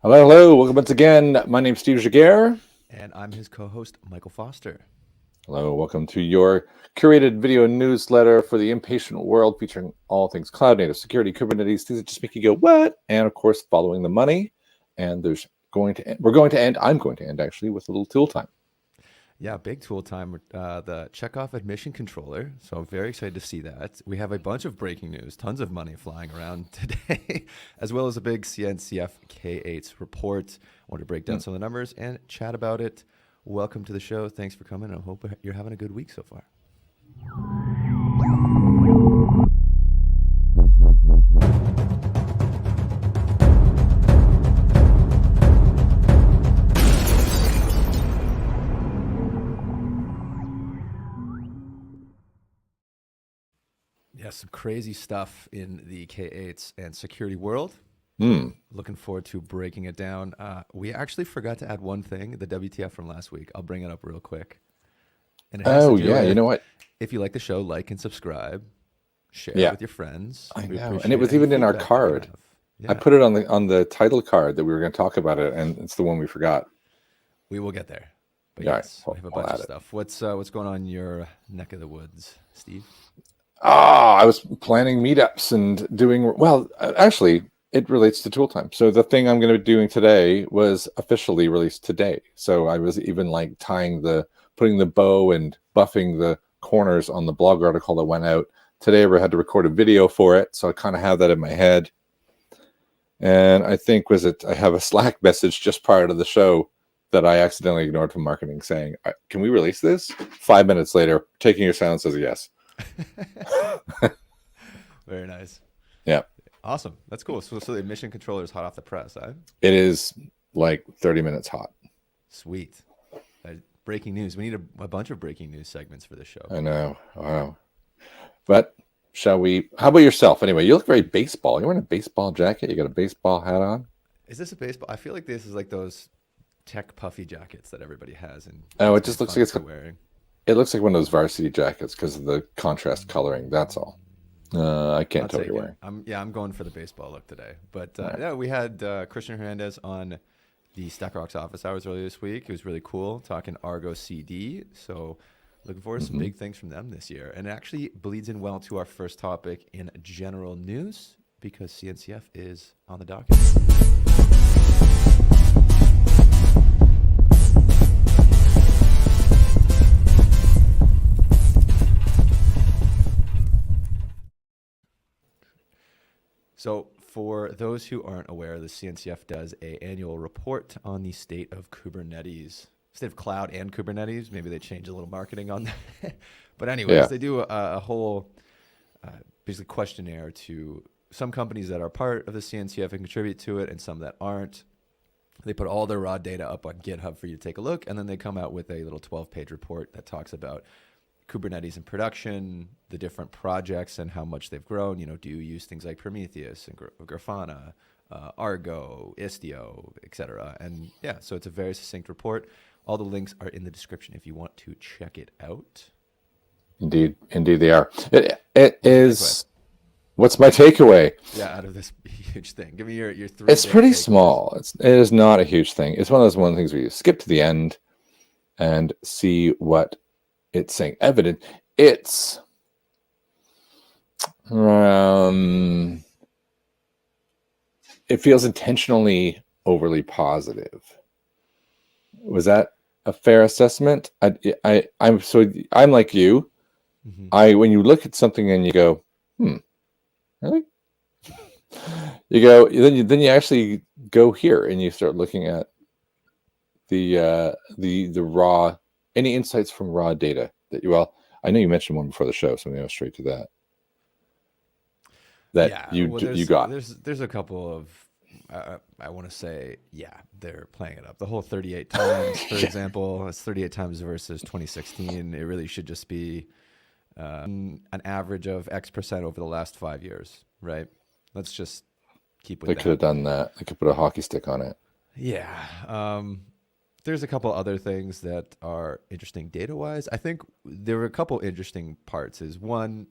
Hello, hello. Welcome once again. My name's Steve Jaguar. And I'm his co-host, Michael Foster. Hello, welcome to your curated video newsletter for the impatient world, featuring all things cloud native, security, Kubernetes, things that just make you go, what? And of course, following the money. And I'm going to end actually with a little tool time. Yeah, big tool time, the Checkov admission controller. So I'm very excited to see that. We have a bunch of breaking news, tons of money flying around today, as well as a big CNCF K8s report. I want to break down some of the numbers and chat about it. Welcome to the show. Thanks for coming. I hope you're having a good week so far. Yeah, some crazy stuff in the K8s and security world. Looking forward to breaking it down. We actually forgot to add one thing, the WTF from last week. I'll bring it up real quick. And you know what? If you like the show, like and subscribe, share with your friends. I know, and it was even in our card. Yeah. I put it on the title card that we were going to talk about it, and it's the one we forgot. We will get there. But yes, we have a bunch of stuff. What's going on in your neck of the woods, Steve? I was planning meetups and doing, well, actually, it relates to tool time. So the thing I'm going to be doing today was officially released today. So I was even like putting the bow and buffing the corners on the blog article that went out today. I had to record a video for it. So I kind of have that in my head. And I think I have a Slack message just prior to the show that I accidentally ignored from marketing saying, can we release this? 5 minutes later, taking your silence as a yes. Very nice. Yeah. Awesome. That's cool. So the admission controller is hot off the press, huh? It is like 30 minutes hot. Sweet. Breaking news. We need a bunch of breaking news segments for this show. I know. Wow. But how about yourself? Anyway, you look very baseball. You're wearing a baseball jacket. You got a baseball hat on. Is this a baseball? I feel like this is like those tech puffy jackets that everybody has. And it just looks like it's wearing. It looks like one of those varsity jackets because of the contrast coloring. That's all. I can't tell what you're wearing. I'm going for the baseball look today. But yeah, we had Christian Hernandez on the Stack Rocks office hours earlier this week. It was really cool talking Argo CD. So looking forward to some big things from them this year. And it actually bleeds in well to our first topic in general news because CNCF is on the docket. So for those who aren't aware, the CNCF does an annual report on the state of Kubernetes, state of cloud and Kubernetes. Maybe they change a little marketing on that. But anyways, they do a whole basically questionnaire to some companies that are part of the CNCF and contribute to it and some that aren't. They put all their raw data up on GitHub for you to take a look, and then they come out with a little 12-page report that talks about Kubernetes in production, the different projects and how much they've grown. Do you use things like Prometheus and Grafana? Argo, Istio, etc. And yeah, so it's a very succinct report. All the links are in the description if you want to check it out. Indeed, they are. It What's your is. What's my takeaway? Yeah, out of this huge thing, give me your three. It's big pretty takeaways. small. It is not a huge thing. It's one of those things where you skip to the end and see what it's saying. Evident. It's it feels intentionally overly positive. Was that a fair assessment? I'm like you. Mm-hmm. When you look at something and you go, really? You go, then you actually go here and you start looking at the raw, any insights from raw data that I know you mentioned one before the show, so I'm going to go straight to that. You got. There's a couple of I want to say, yeah, they're playing it up. The whole 38 times, for example, it's 38 times versus 2016. It really should just be an average of X% over the last 5 years, right? Let's just keep with that. They could have done that. They could put a hockey stick on it. Yeah. There's a couple other things that are interesting data-wise. I think there were a couple interesting parts. Is one,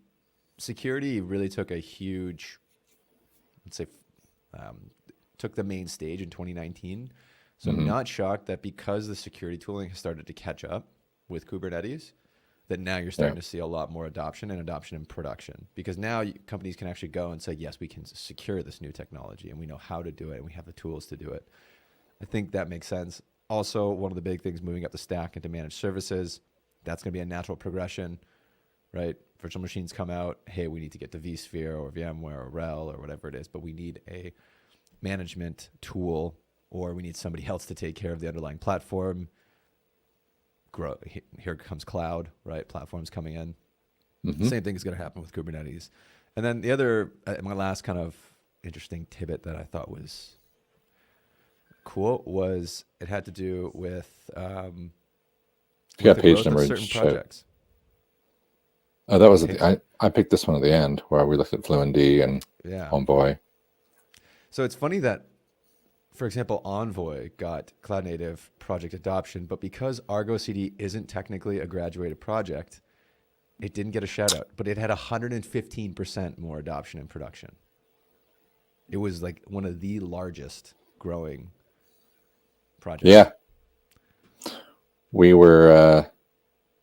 security really took a huge, let's say, took the main stage in 2019. So I'm not shocked that because the security tooling has started to catch up with Kubernetes, that now you're starting to see a lot more adoption in production. Because now companies can actually go and say, yes, we can secure this new technology and we know how to do it and we have the tools to do it. I think that makes sense. Also, one of the big things moving up the stack into managed services, that's going to be a natural progression, right? Virtual machines come out, hey, we need to get to vSphere or VMware or RHEL or whatever it is, but we need a management tool or we need somebody else to take care of the underlying platform. Here comes cloud, right? Platforms coming in. Same thing is going to happen with Kubernetes. And then the other, my last kind of interesting tidbit that I thought was cool was it had to do with you got page number certain projects. Oh, that was I picked this one at the end where we looked at Fluentd and Envoy. So it's funny that, for example, Envoy got cloud native project adoption, but because Argo CD isn't technically a graduated project, it didn't get a shout out, but it had 115% more adoption in production. It was like one of the largest growing projects. Yeah. We were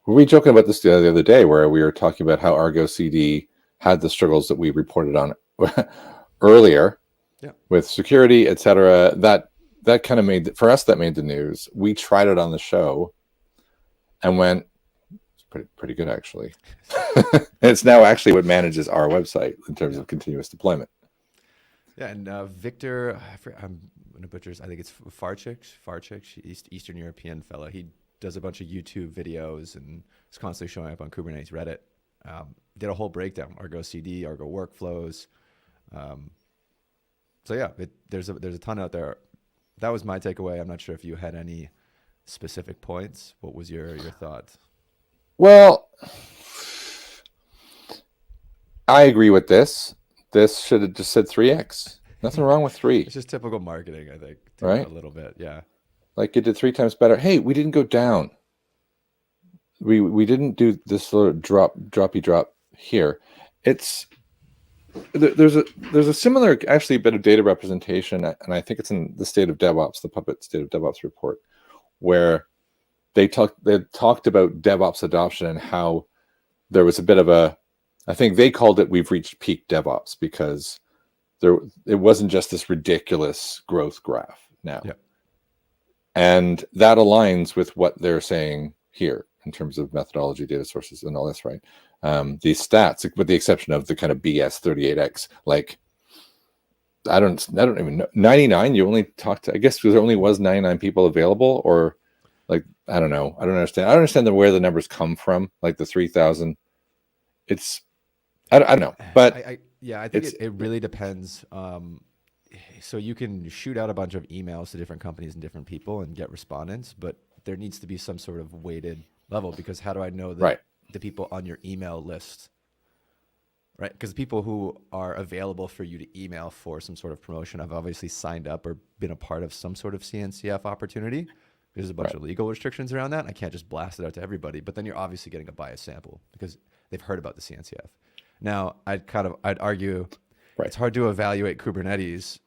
joking about this the other day where we were talking about how Argo CD had the struggles that we reported on earlier with security, etc. That kind of made, for us, that made the news. We tried it on the show and went, it's pretty good, actually. And it's now actually what manages our website in terms of continuous deployment. Yeah, and Victor, I'm going to butcher, I think it's Farchik, Eastern European fellow. He does a bunch of YouTube videos and is constantly showing up on Kubernetes Reddit. Did a whole breakdown, Argo CD, Argo workflows. So yeah, there's a ton out there. That was my takeaway. I'm not sure if you had any specific points. What was your thoughts? Well, I agree with this. This should have just said 3x. Nothing wrong with 3. It's just typical marketing, I think. Right? A little bit, yeah. Like it did 3 times better. Hey, we didn't go down. We didn't do this sort of drop here. There's a similar actually bit of data representation, and I think it's in the State of DevOps, the Puppet State of DevOps report, where they talked about DevOps adoption and how there was a bit of a, I think they called it, we've reached peak DevOps, because it wasn't just this ridiculous growth graph now. Yep. And that aligns with what they're saying here in terms of methodology, data sources, and all this, right? These stats, with the exception of the kind of BS 38x, like I don't even know. 99, you only talked to, I guess there only was 99 people available, or like, I don't know. I don't understand where the numbers come from, like the 3,000. I don't know, but I think it really depends. So you can shoot out a bunch of emails to different companies and different people and get respondents, but there needs to be some sort of weighted level, because how do I know that the people on your email list right? Because people who are available for you to email for some sort of promotion have obviously signed up or been a part of some sort of CNCF opportunity. There's a bunch Right. of legal restrictions around that. I can't just blast it out to everybody, but then you're obviously getting a biased sample because they've heard about the CNCF. Now, I'd argue Right. it's hard to evaluate Kubernetes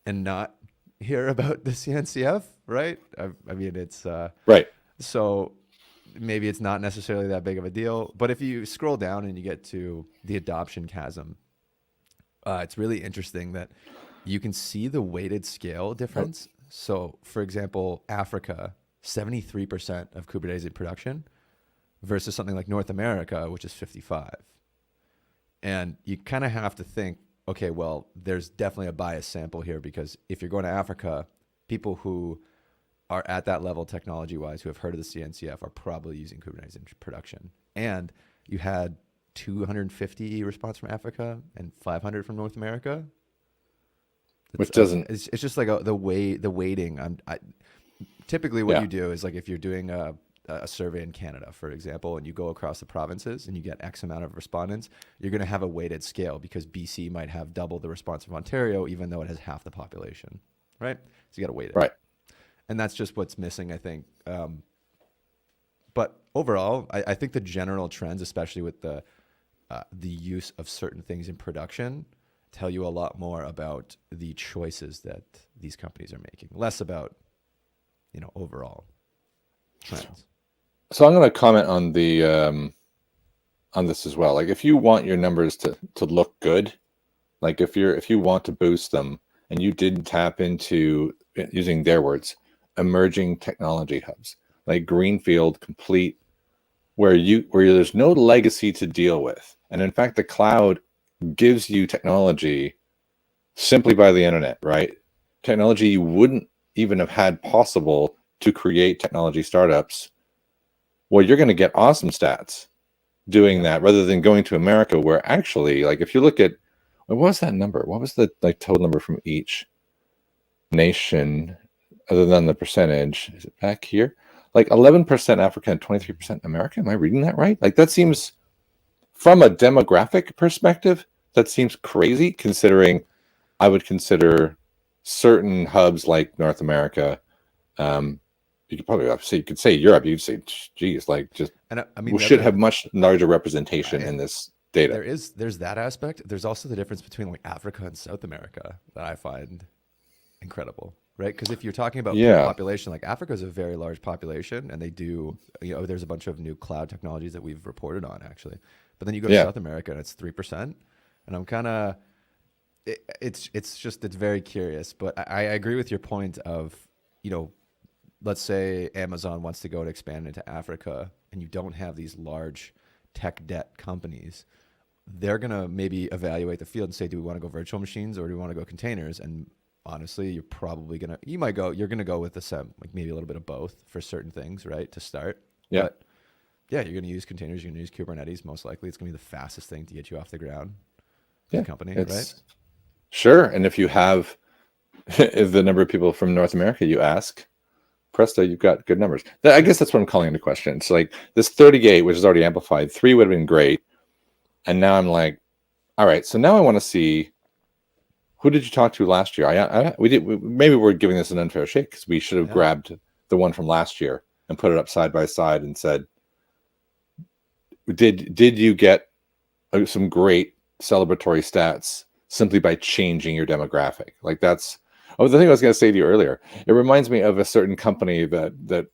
and not hear about the CNCF, right? I mean, it's Right. so maybe it's not necessarily that big of a deal. But if you scroll down and you get to the adoption chasm, it's really interesting that you can see the weighted scale difference. So, for example, Africa, 73% of Kubernetes in production versus something like North America, which is 55. And you kind of have to think, okay, well, there's definitely a bias sample here because if you're going to Africa, people who are at that level technology-wise who have heard of the CNCF are probably using Kubernetes in production. And you had 250 response from Africa and 500 from North America. Which doesn't. It's just like the weighting. Typically what Yeah. you do is like if you're doing a survey in Canada, for example, and you go across the provinces and you get X amount of respondents, you're going to have a weighted scale because BC might have double the response of Ontario, even though it has half the population, right? So you got to weight it. Right. And that's just what's missing, I think. But overall, I think the general trends, especially with the use of certain things in production, tell you a lot more about the choices that these companies are making, less about, overall trends. So I'm going to comment on the on this as well. Like, if you want your numbers to look good, like if you want to boost them, and you did tap into, using their words, emerging technology hubs, like greenfield, complete, where there's no legacy to deal with, and in fact the cloud gives you technology simply by the internet, right? Technology you wouldn't even have had possible to create technology startups. Well, you're going to get awesome stats doing that rather than going to America, where actually, like, if you look at, what was that number? What was the total number from each nation other than the percentage? Is it back here? Like 11% Africa and 23% America. Am I reading that right? Like, that seems, from a demographic perspective, that seems crazy, considering I would consider certain hubs like North America. You could probably say, you could say Europe. You'd say, geez, like, just, And I mean, we should have much larger representation in this data. There's that aspect. There's also the difference between like Africa and South America that I find incredible, right? Because if you're talking about population, like Africa is a very large population, and they do, there's a bunch of new cloud technologies that we've reported on actually. But then you go to South America and it's 3%, and I'm kind of, it's very curious. But I agree with your point of, let's say Amazon wants to go and expand into Africa, and you don't have these large tech debt companies. They're going to maybe evaluate the field and say, do we want to go virtual machines or do we want to go containers? And honestly, you're probably going to, you're going to go with like maybe a little bit of both for certain things, right? To start. Yeah. But yeah, you're going to use containers. You're going to use Kubernetes. Most likely it's going to be the fastest thing to get you off the ground. Yeah. Company, right? Sure. And if you have the number of people from North America you ask, presto, you've got good numbers. I guess that's what I'm calling into question. It's like this 38, which is already amplified, 3 would have been great. And now I'm like, all right, so now I want to see, who did you talk to last year? Maybe we're giving this an unfair shake because we should have grabbed the one from last year and put it up side by side and said, did you get some great celebratory stats simply by changing your demographic? Like, that's, the thing I was going to say to you earlier. It reminds me of a certain company that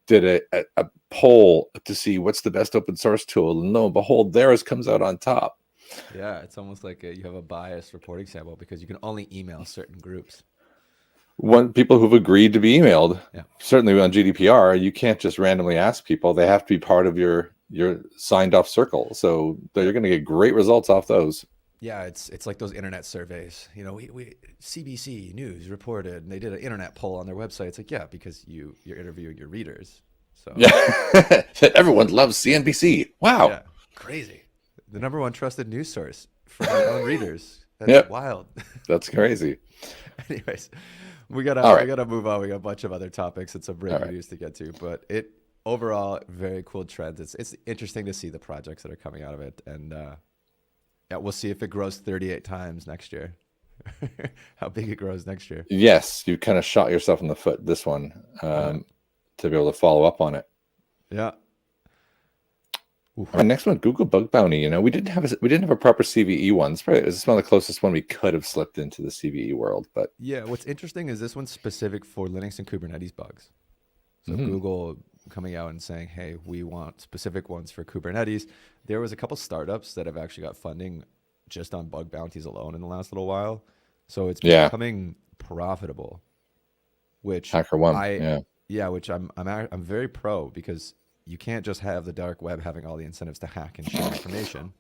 did a poll to see what's the best open source tool, and lo and behold, theirs comes out on top. Yeah, it's almost like you have a biased reporting sample because you can only email certain groups. People who've agreed to be emailed. Yeah. Certainly on GDPR, you can't just randomly ask people. They have to be part of your signed off circle. So you're going to get great results off those. Yeah, it's like those internet surveys. We CBC News reported, and they did an internet poll on their website. It's like, yeah, because you're interviewing your readers. So yeah, everyone loves CNBC. Wow, yeah, crazy. The number one trusted news source for our own readers. That's wild. That's crazy. Anyways, we gotta move on. We got a bunch of other topics and some breaking news to get to, but overall very cool trends. It's interesting to see the projects that are coming out of it, and Yeah, we'll see if it grows 38 times next year. How big it grows next year. Yes, you kind of shot yourself in the foot this one, to be able to follow up on it. Yeah. All right, next one, Google Bug Bounty. We didn't have a proper CVE one. It was one of the closest one we could have slipped into the CVE world. But yeah, what's interesting is this one's specific for Linux and Kubernetes bugs. So Google coming out and saying, hey, we want specific ones for Kubernetes. There was a couple startups that have actually got funding just on bug bounties alone in the last little while. So it's becoming profitable, which HackerOne, which I'm very pro, because you can't just have the dark web having all the incentives to hack and share information.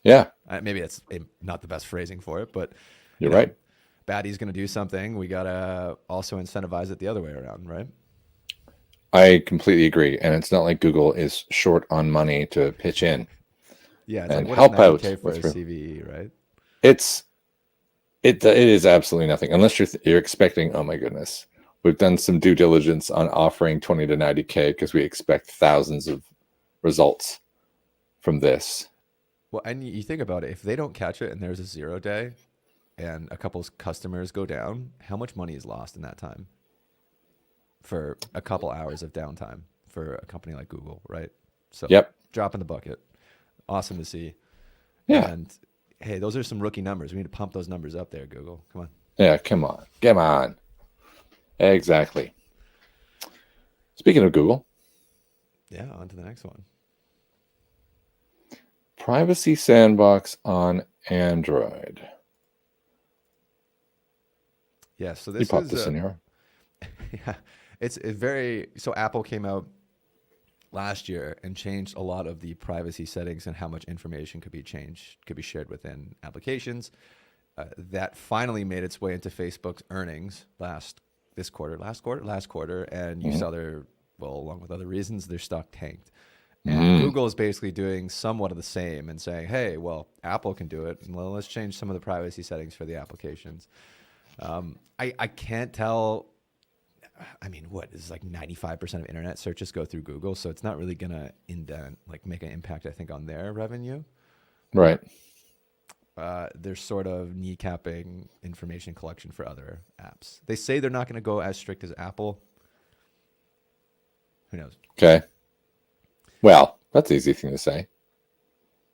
Yeah. Maybe that's not the best phrasing for it, but you're right. Baddie's going to do something. We got to also incentivize it the other way around, right? I completely agree. And it's not like Google is short on money to pitch in. Yeah. It's and like, help out for a CVE, right? It is absolutely nothing unless you're expecting, oh my goodness, we've done some due diligence on offering 20 to 90K because we expect thousands of results from this. Well, and you think about it, if they don't catch it and there's a 0 day and a couple customers go down, how much money is lost in that time for a couple hours of downtime for a company like Google, right? So drop in the bucket. Awesome to see. Yeah. And hey, those are some rookie numbers. We need to pump those numbers up there, Google. Come on. Yeah, come on. Exactly. Speaking of Google. Yeah, on to the next one. Privacy Sandbox on Android. Yeah, so this you popped this in here. Yeah, it's very, so Apple came out last year and changed a lot of the privacy settings and how much information could be shared within applications. That finally made its way into Facebook's earnings last quarter, and you saw along with other reasons, their stock tanked. And Google is basically doing somewhat of the same and saying, hey, well, Apple can do it, and let's change some of the privacy settings for the applications. I can't tell. I mean, what is like 95% of internet searches go through Google, so it's not really gonna make an impact, I think, on their revenue. Right. They're sort of kneecapping information collection for other apps. They say they're not going to go as strict as Apple. Who knows? Okay. Well, that's an easy thing to say.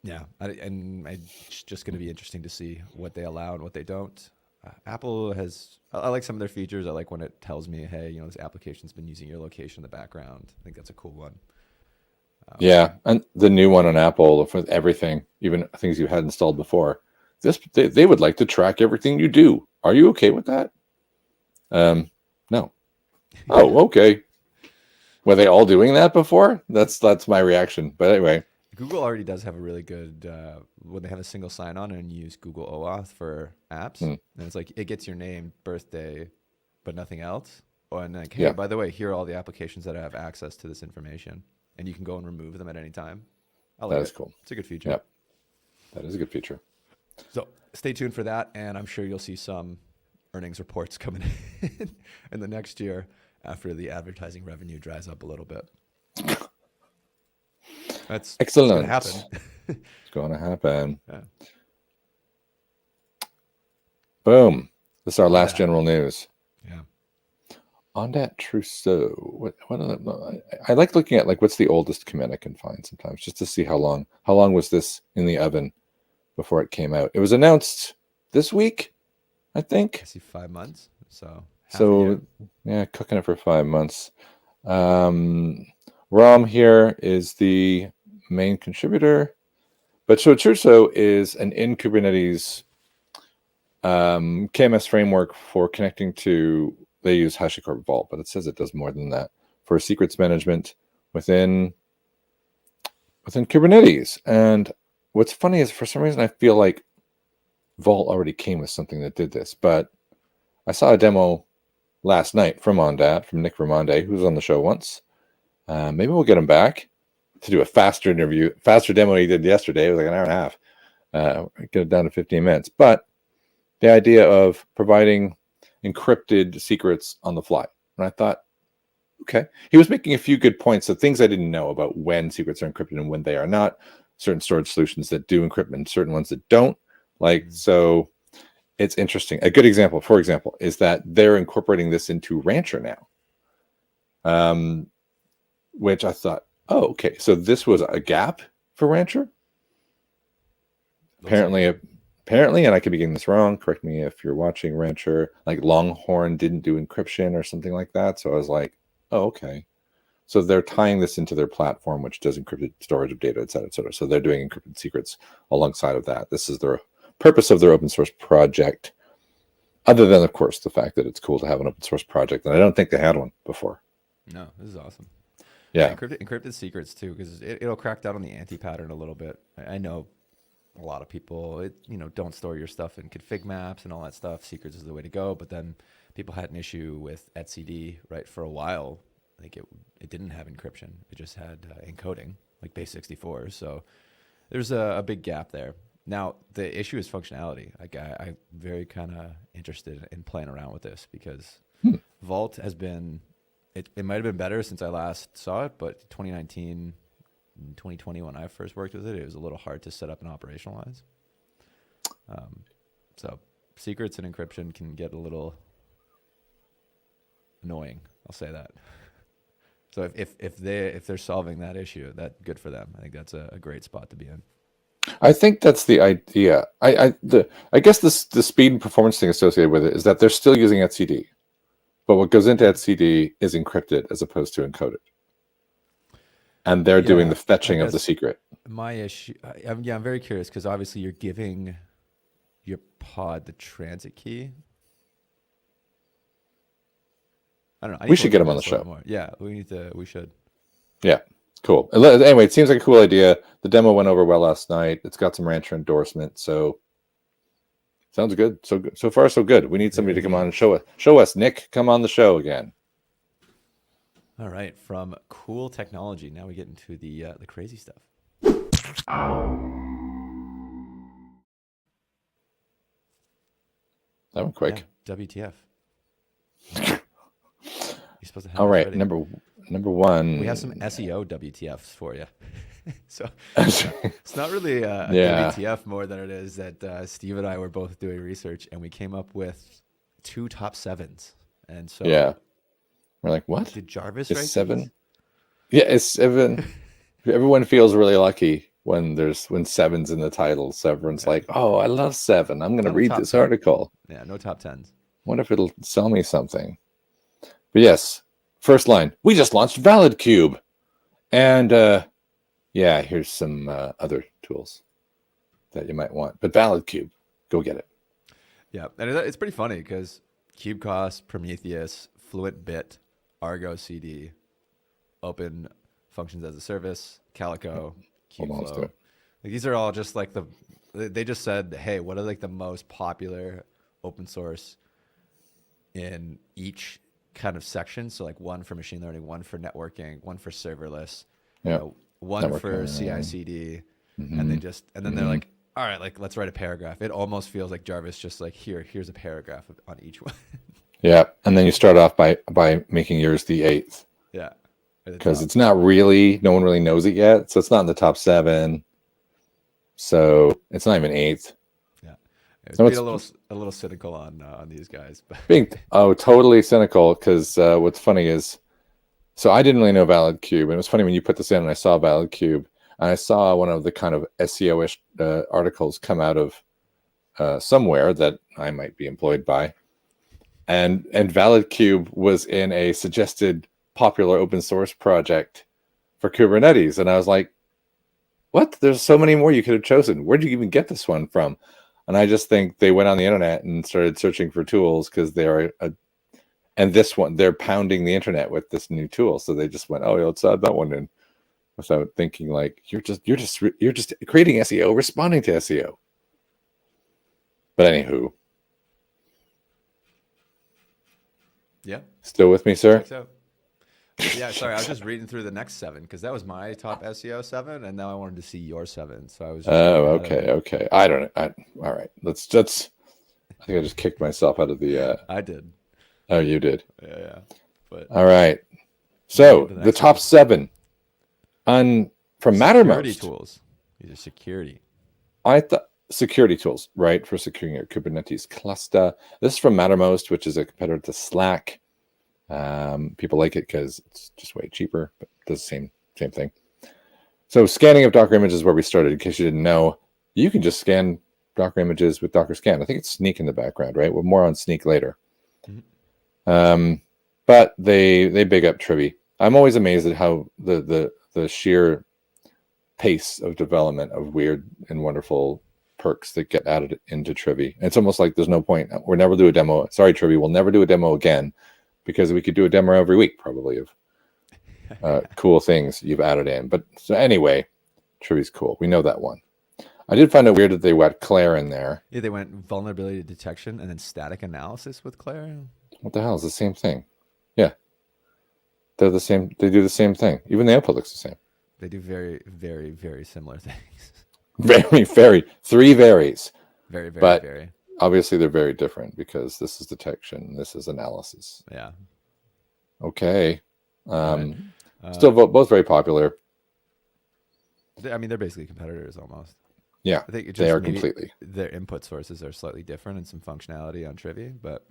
Yeah, it's just going to be interesting to see what they allow and what they don't. Apple has, I like some of their features. I like when it tells me, hey, this application's been using your location in the background. I think that's a cool one. Yeah, and the new one on Apple for everything, even things you had installed before, they would like to track everything you do. Are you okay with that? No. Oh, okay. Were they all doing that before? That's my reaction. But anyway, Google already does have a really good when they have a single sign-on and use Google OAuth for apps, and it's like it gets your name, birthday, but nothing else. Oh, and like, hey, by the way, here are all the applications that have access to this information, and you can go and remove them at any time. I like that is cool. It's a good feature. Yep, that is a good feature. So stay tuned for that, and I'm sure you'll see some earnings reports coming in the next year after the advertising revenue dries up a little bit. That's excellent. It's going to happen. It's going to happen. Yeah. Boom. This is our last general news. Yeah. On that trousseau. What I like looking at what's the oldest commit I can find sometimes, just to see how long was this in the oven before it came out. It was announced this week, I think. I see 5 months. So yeah, cooking it for 5 months. Rom here is the main contributor, but so Trousseau is an in Kubernetes KMS framework for connecting to. They use HashiCorp Vault, but it says it does more than that for secrets management within Kubernetes. And what's funny is for some reason I feel like Vault already came with something that did this, but I saw a demo last night from Nick Ramonde, who was on the show once. Maybe we'll get him back to do a faster demo than he did yesterday. It was like an hour and a half. Get it down to 15 minutes. But the idea of providing encrypted secrets on the fly. And I thought, okay. He was making a few good points of things I didn't know about when secrets are encrypted and when they are not. certain storage solutions that do encryption, certain ones that don't. Like, so it's interesting. A good example, for example, is that they're incorporating this into Rancher now. Which I thought, oh, okay, so this was a gap for Rancher. Apparently, and I could be getting this wrong. Correct me if you're watching Rancher. Like Longhorn didn't do encryption or something like that. So I was like, oh, okay. So they're tying this into their platform, which does encrypted storage of data, et cetera, et cetera. So they're doing encrypted secrets alongside of that. This is their purpose of their open source project. Other than, of course, the fact that it's cool to have an open source project, and I don't think they had one before. No, this is awesome. Yeah, encrypted secrets too, because it'll crack down on the anti-pattern a little bit. I know a lot of people, don't store your stuff in config maps and all that stuff. Secrets is the way to go. But then people had an issue with etcd, right? For a while, like it didn't have encryption. It just had encoding, like base64. So there's a big gap there. Now the issue is functionality. Like I'm very kind of interested in playing around with this because Vault has been. It might have been better since I last saw it, but 2019, 2020 when I first worked with it, it was a little hard to set up and operationalize. So secrets and encryption can get a little annoying. I'll say that. So if they're solving that issue, that's good for them. I think that's a great spot to be in. I think that's the idea. I guess the speed and performance thing associated with it is that they're still using etcd. But what goes into etcd is encrypted as opposed to encoded. And they're doing the fetching of the secret. My issue, I'm very curious because obviously you're giving your pod the transit key. I don't know. We should get them on the show. More. Yeah, we should. Yeah, cool. Anyway, it seems like a cool idea. The demo went over well last night. It's got some Rancher endorsement, so sounds good. So far, so good. We need somebody to come on and show us. Nick, come on the show again. All right, from cool technology, now we get into the crazy stuff. That went quick. Yeah, WTF? You're supposed to have. All right, number one. We have some SEO WTFs for you. So it's not really a WTF more than it is that Steve and I were both doing research and we came up with 2 top 7s. And so we're like, what? Did Jarvis write 7? These? Yeah, it's 7. Everyone feels really lucky when 7's in the title. So everyone's like, oh, I love 7. I'm going to read this article. Yeah, no top 10s. Wonder if it'll sell me something. But yes, first line. We just launched ValidCube. And here's some other tools that you might want. But ValidCube, go get it. Yeah, and it's pretty funny because KubeCost, Prometheus, FluentBit, Argo CD, Open Functions as a Service, Calico, Kubeflow. Like, these are all just like they just said, hey, what are like the most popular open source in each kind of section? So like one for machine learning, one for networking, one for serverless, one for CI/CD, and then they're like, all right, like let's write a paragraph. It almost feels like Jarvis just like here's a paragraph on each one. Yeah, and then you start off by making yours the 8th. Yeah, because it's not really, no one really knows it yet, so it's not in the top 7. So it's not even 8th. Yeah, it's being a little cynical on these guys. Being totally cynical because what's funny is, so I didn't really know ValidCube, and it was funny when you put this in, and I saw ValidCube, and I saw one of the kind of SEO-ish articles come out of somewhere that I might be employed by. And ValidCube was in a suggested popular open source project for Kubernetes. And I was like, what? There's so many more you could have chosen. Where'd you even get this one from? And I just think they went on the internet and started searching for tools because they are and this one, they're pounding the internet with this new tool. So they just went, oh, let's add that one in, without thinking like, you're just creating SEO, responding to SEO. But anywho. Yeah. Still with me, sir? Yeah, sorry, I was just reading through the next 7 because that was my top SEO 7, and now I wanted to see your 7. So I was. Okay. I don't know. All right. Let's. I think I just kicked myself out of the. I did. Oh, you did. Yeah. But all right. So the top 7 from Mattermost tools. These are security. I thought security tools, right, for securing your Kubernetes cluster. This is from Mattermost, which is a competitor to Slack. People like it because it's just way cheaper, but it does the same thing. So scanning of Docker images is where we started. In case you didn't know, you can just scan Docker images with Docker Scan. I think it's Sneak in the background, right? Well, more on Sneak later. But they big up Trivy. I'm always amazed at how the sheer pace of development of weird and wonderful perks that get added into Trivy. It's almost like there's no point. We'll never do a demo. Sorry, Trivy, we'll never do a demo again, because we could do a demo every week probably of cool things you've added in. But so anyway, Trivy's cool. We know that one. I did find it weird that they went Claire in there. Yeah, they went vulnerability detection and then static analysis with Claire. What the hell? It's the same thing. Yeah. They're the same. They do the same thing. Even the output looks the same. They do very, very, very similar things. Very. Three varies. Very, very, but very. Obviously, they're very different because this is detection. This is analysis. Yeah. Okay. Still both very popular. I mean, they're basically competitors almost. Yeah, I think they are completely. Their input sources are slightly different and some functionality on Trivy, but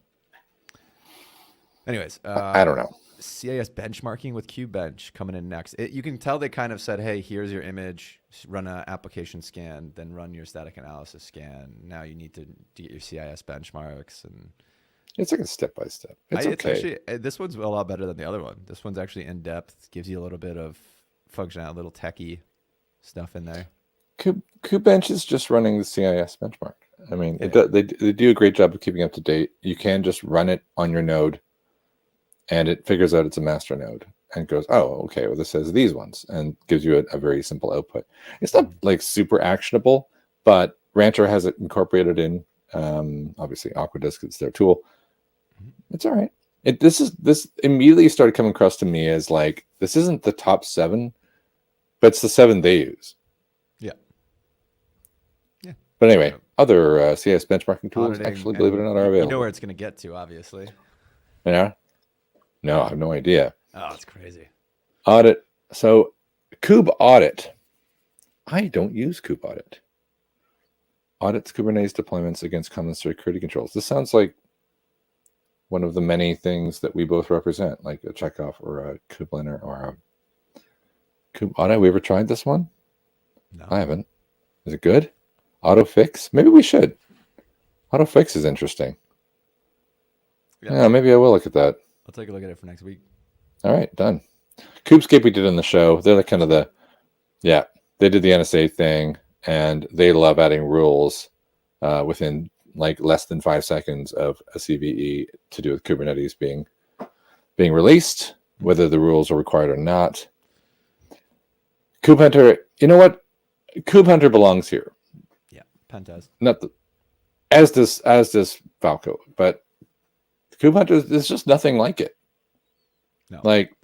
anyways, I don't know. CIS benchmarking with Kubench coming in next. You can tell they kind of said, hey, here's your image, run an application scan, then run your static analysis scan. Now you need to get your CIS benchmarks. And it's like a step-by-step. It's okay. Actually, this one's a lot better than the other one. This one's actually in-depth, gives you a little bit of functionality, a little techie stuff in there. Kubench is just running the CIS benchmark. I mean, they do a great job of keeping up to date. You can just run it on your node, and it figures out it's a master node and goes, oh, okay, well, this says these ones, and gives you a very simple output. It's not like super actionable, but Ranche has it incorporated in. Obviously, Aquadisk is their tool. It's all right. This immediately started coming across to me as like, this isn't the top 7, but it's the 7 they use. Yeah. But anyway, other CIS benchmarking tools, Auditing, actually, believe it or not, are available. You know where it's going to get to, obviously. Yeah? No, I have no idea. Oh, it's crazy. Audit. So, Kube Audit. I don't use Kube Audit. Audits Kubernetes deployments against common security controls. This sounds like one of the many things that we both represent, like a Checkov or a Kubliner or a Kube Audit. Have we ever tried this one? No. I haven't. Is it good? Autofix? Maybe we should. Autofix is interesting. Yeah, maybe I will look at that. I'll take a look at it for next week. All right, done. Kubescape we did on the show. They're like kind of they did the NSA thing, and they love adding rules within like less than 5 seconds of a CVE to do with Kubernetes being released, whether the rules are required or not. KubeHunter, you know what? KubeHunter belongs here. Yeah, Pentest. Not as does Falco, but KubeHunter is just nothing like it. No. Like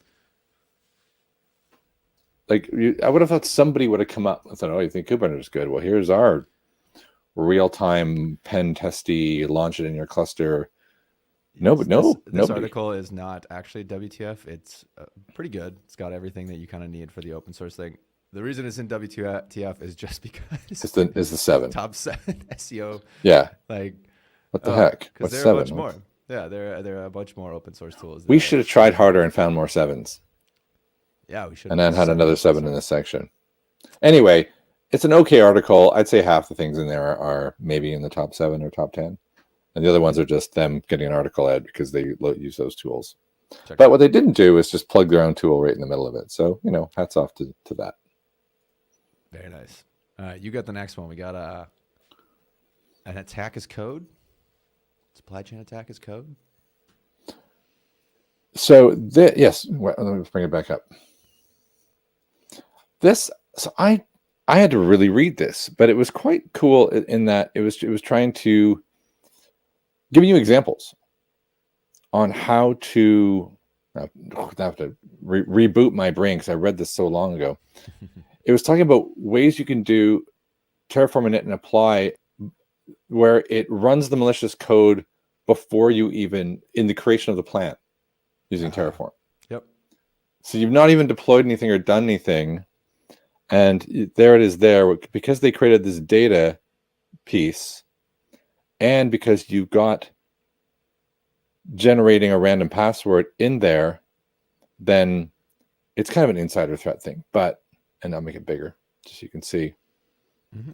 I would have thought somebody would have come up and said, "Oh, you think Kubernetes is good? Well, here's our real-time pen testy, launch it in your cluster." No, but no. This article is not actually WTF. It's pretty good. It's got everything that you kind of need for the open source thing. The reason it's in WTF is just because it's the 7 top 7 SEO. Yeah. Like what the heck? Because there 7? are a bunch more. Yeah, there are a bunch more open source tools. We should have tried harder and found more 7s. Yeah, we should. And then had another 7 in this section. Anyway, it's an okay article. I'd say half the things in there are maybe in the top 7 or top 10. And the other ones are just them getting an article ad because they use those tools. But what they didn't do is just plug their own tool right in the middle of it. So, hats off to that. Very nice. You got the next one. We got an attack as code. Supply chain attack as code. So yes, let me bring it back up. So I had to really read this, but it was quite cool in that it was trying to give you examples on how to. I have to reboot my brain because I read this so long ago. It was talking about ways you can do terraform init and apply where it runs the malicious code before you even in the creation of the plant using Terraform. Yep. So you've not even deployed anything or done anything, And there it is there, because they created this data piece, and because you got generating a random password in there, then it's kind of an insider threat thing. And I'll make it bigger just so you can see. Mm-hmm.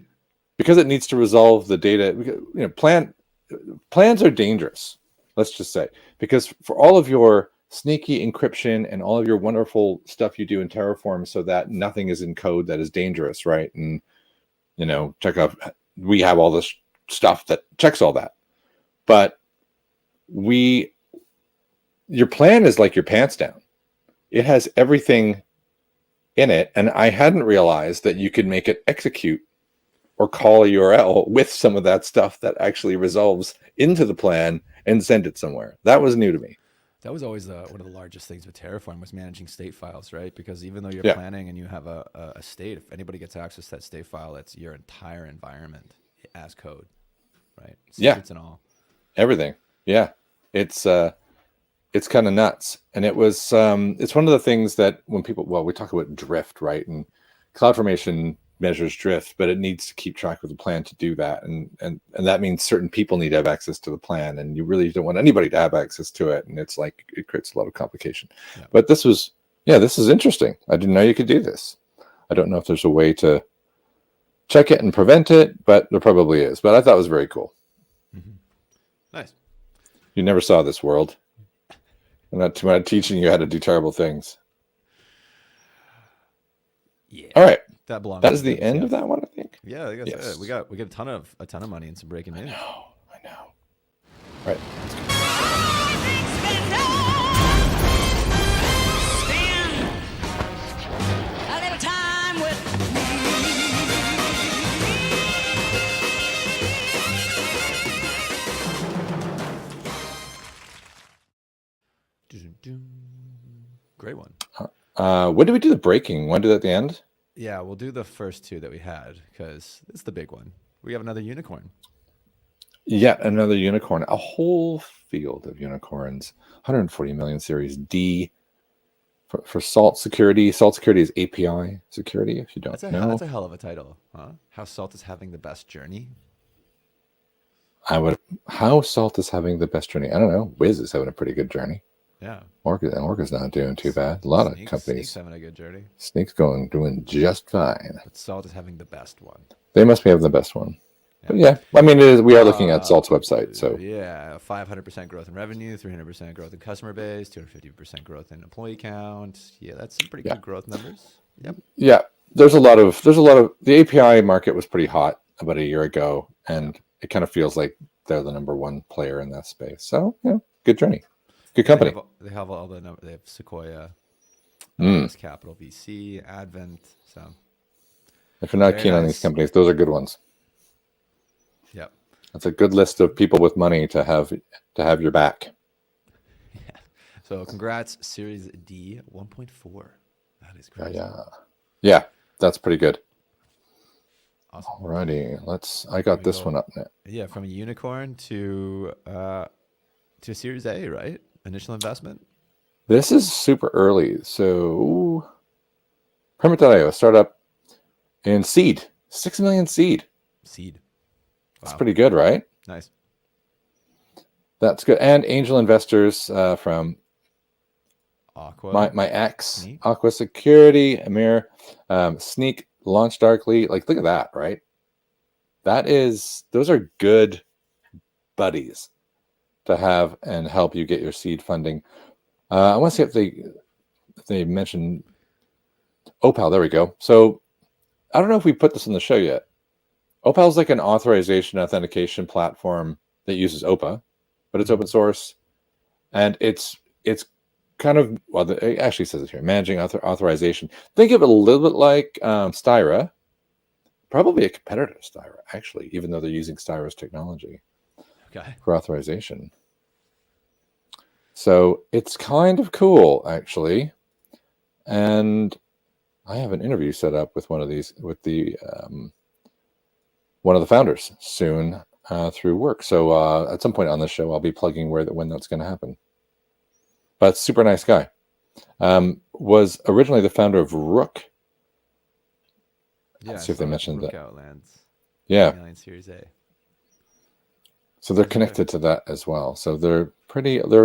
Because it needs to resolve the data, plans are dangerous, let's just say, because for all of your sneaky encryption and all of your wonderful stuff you do in Terraform so that nothing is in code that is dangerous, right? And, Checkov, we have all this stuff that checks all that. But your plan is like your pants down. It has everything in it. And I hadn't realized that you could make it execute or call a URL with some of that stuff that actually resolves into the plan and send it somewhere. That was new to me. That was always one of the largest things with Terraform was managing state files, right? Because even though you're planning and you have a state, if anybody gets access to that state file, that's your entire environment as code, right? Secrets and all. Everything. Yeah. It's kind of nuts. And it's one of the things that when we talk about drift, right? And CloudFormation measures drift, but it needs to keep track of the plan to do that. And that means certain people need to have access to the plan, and you really don't want anybody to have access to it. And it's like, it creates a lot of complication. Yeah. But this is interesting. I didn't know you could do this. I don't know if there's a way to check it and prevent it, but there probably is. But I thought it was very cool. Mm-hmm. Nice. You never saw this world. I'm not teaching you how to do terrible things. Yeah. All right. That is the end of that one, I think. Yeah, I guess yes. We got a ton of money and some breaking news. I know. All right. Let's go. A little time with Great one. When did we do the breaking? Want to do that at the end? Yeah, we'll do the first two that we had because it's the big one. We have another unicorn. Yet another unicorn. A whole field of unicorns. 140 million Series D for Salt Security. Salt Security is API security, if you don't know. That's a hell of a title, huh? How Salt is having the best journey? How Salt is having the best journey? I don't know. Wiz is having a pretty good journey. Yeah. Orca's not doing too bad. A lot of companies. Sneak's having a good journey. Sneak's doing just fine. But Salt is having the best one. They must be having the best one. Yeah. But yeah, I mean, we are looking at Salt's website. So yeah, 500% growth in revenue, 300% growth in customer base, 250% growth in employee count. Yeah, that's some pretty good growth numbers. Yep. Yeah, there's a lot of the API market was pretty hot about a year ago, and it kind of feels like they're the number one player in that space. So yeah, good journey. Good company. They have all the numbers. They have Sequoia, Capital VC, Advent. So if you're not keen on these companies, those are good ones. Yep. That's a good list of people with money to have your back. Yeah. So congrats, Series D 1.4. That is crazy. Yeah, that's pretty good. Awesome. Alrighty, I got this one up now. Yeah, from a unicorn to Series A, right? Initial investment. This is super early. So Permit.io, startup in seed, 6 million seed. Wow. That's pretty good, right? Nice. That's good. And angel investors from Aqua. My ex, Aqua Security, Amir, Sneak, Launch Darkly. Like, look at that, right? Those are good buddies to have and help you get your seed funding. I want to see if they mentioned Opal. There we go. So I don't know if we put this in the show yet. Opal is like an authorization authentication platform that uses OPA, but it's open source, and it's kind of, well, it actually says it here, managing authorization. Think of it a little bit like Styra, probably a competitor to Styra, actually, even though they're using Styra's technology for authorization. So it's kind of cool, actually. And I have an interview set up with one of these, with one of the founders soon through work. So at some point on the show, I'll be plugging when that's going to happen. But super nice guy. Was originally the founder of Rook, Yeah, Let's see if they mentioned that. Outlands. Yeah. Alien Series A. So they're Yes, connected to that as well. So they're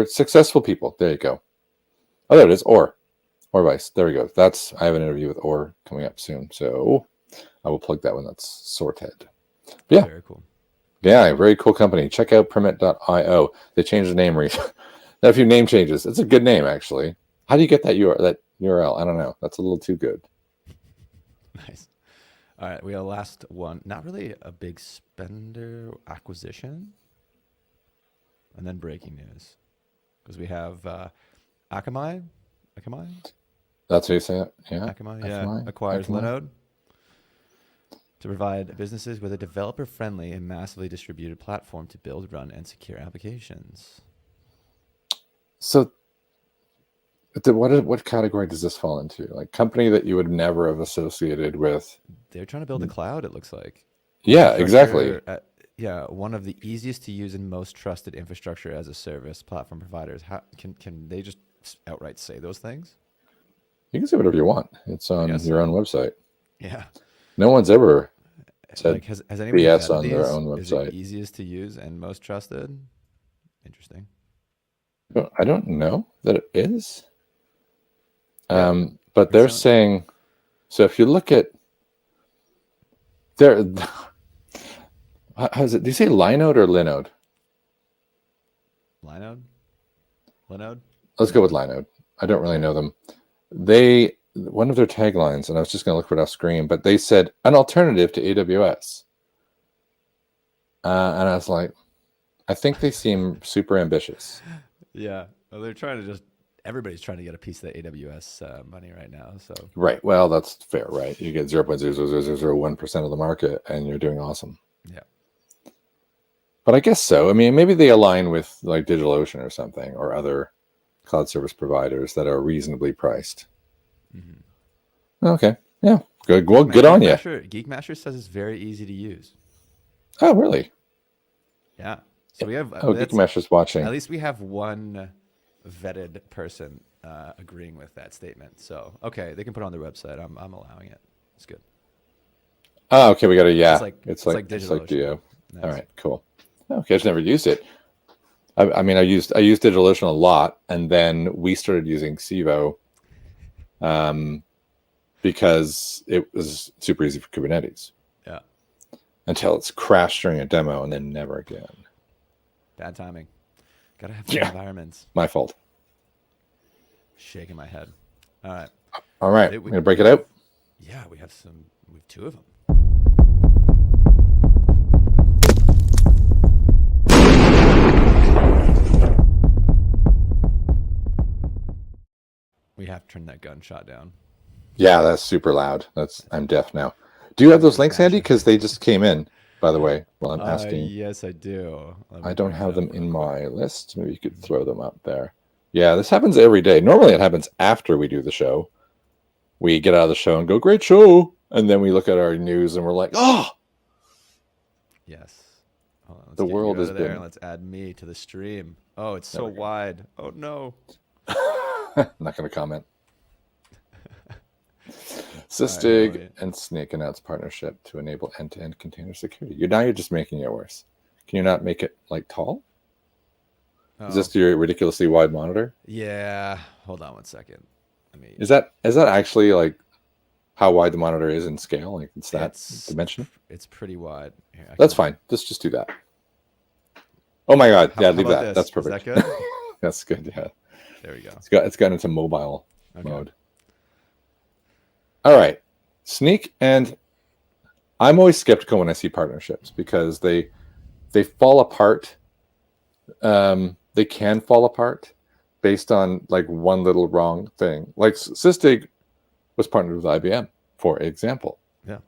successful people. There you go. Oh, there it is. Or Vice. There we go. I have an interview with Or coming up soon. So I will plug that when that's sorted. Yeah. Very cool. Yeah, very cool company. Check out permit.io. They changed the name recently. There are a few name changes. It's a good name, actually. How do you get that URL? I don't know. That's a little too good. Nice. All right, we have the last one. Not really a big spender acquisition. And then breaking news. Because we have Akamai. That's how you say it? Yeah. Akamai acquires Linode to provide businesses with a developer-friendly and massively distributed platform to build, run, and secure applications. So what category does this fall into? Like company that you would never have associated with? They're trying to build a cloud, it looks like. Yeah, exactly. One of the easiest to use and most trusted infrastructure as a service platform providers. How can they just outright say those things? You can say whatever you want. It's on your own website. Yeah. No one's ever said like has anybody BS vetted on their own website. Is it easiest to use and most trusted? Interesting. I don't know that it is. Yeah, but they're saying, so if you look at their, how's it? Do you say Linode or Linode? Linode? Let's go with Linode. I don't really know them. One of their taglines, and I was just going to look for it off screen, but they said an alternative to AWS. And I was like, I think they seem super ambitious. Yeah. Well, they're trying to everybody's trying to get a piece of the AWS money right now. So Right. Well, that's fair, right? You get 0.00001% of the market and you're doing awesome. Yeah. But I guess so. I mean, maybe they align with like DigitalOcean or something or other cloud service providers that are reasonably priced. Mm-hmm. Okay. Yeah. Good. Well, good on you. Geekmaster says it's very easy to use. Oh, really? Yeah. So we have. Geekmaster's watching. At least we have one vetted person agreeing with that statement. So okay, they can put it on their website. I'm allowing it. It's good. Oh, okay. We got a yeah. It's like DigitalOcean. Nice. All right. Cool. Okay, I've never used it. I mean, I used DigitalOcean a lot, and then we started using Civo, because it was super easy for Kubernetes. Yeah. Until it's crashed during a demo, and then never again. Bad timing. Gotta have some environments. My fault. Shaking my head. All right. All right. We're gonna break it out. Yeah, we have two of them. We have to turn that gunshot down. Yeah, that's super loud. I'm deaf now. Do you have those links handy? Because they just came in, by the way, while I'm asking. Yes, I do. I don't have them in my list. Maybe you could throw them up there. Yeah, this happens every day. Normally it happens after we do the show. We get out of the show and go, great show. And then we look at our news and we're like, oh! Yes. Hold on, the world has been... Let's add me to the stream. Oh, it's so wide. Oh, no. I'm not going to comment. Sysdig and Snyk announced partnership to enable end-to-end container security. You're just making it worse. Can you not make it like tall? Oh. Is this your ridiculously wide monitor? Yeah. Hold on one second. Is that actually like how wide the monitor is in scale? Like it's that dimension? It's pretty wide. Here, that's fine. Just do that. Oh my God! Yeah, leave that. That's perfect. Is that good? That's good. Yeah. There we go. It's gotten into mobile mode. All right, Snyk, and I'm always skeptical when I see partnerships because they fall apart. They can fall apart based on like one little wrong thing. Like Sysdig was partnered with IBM, for example. Yeah.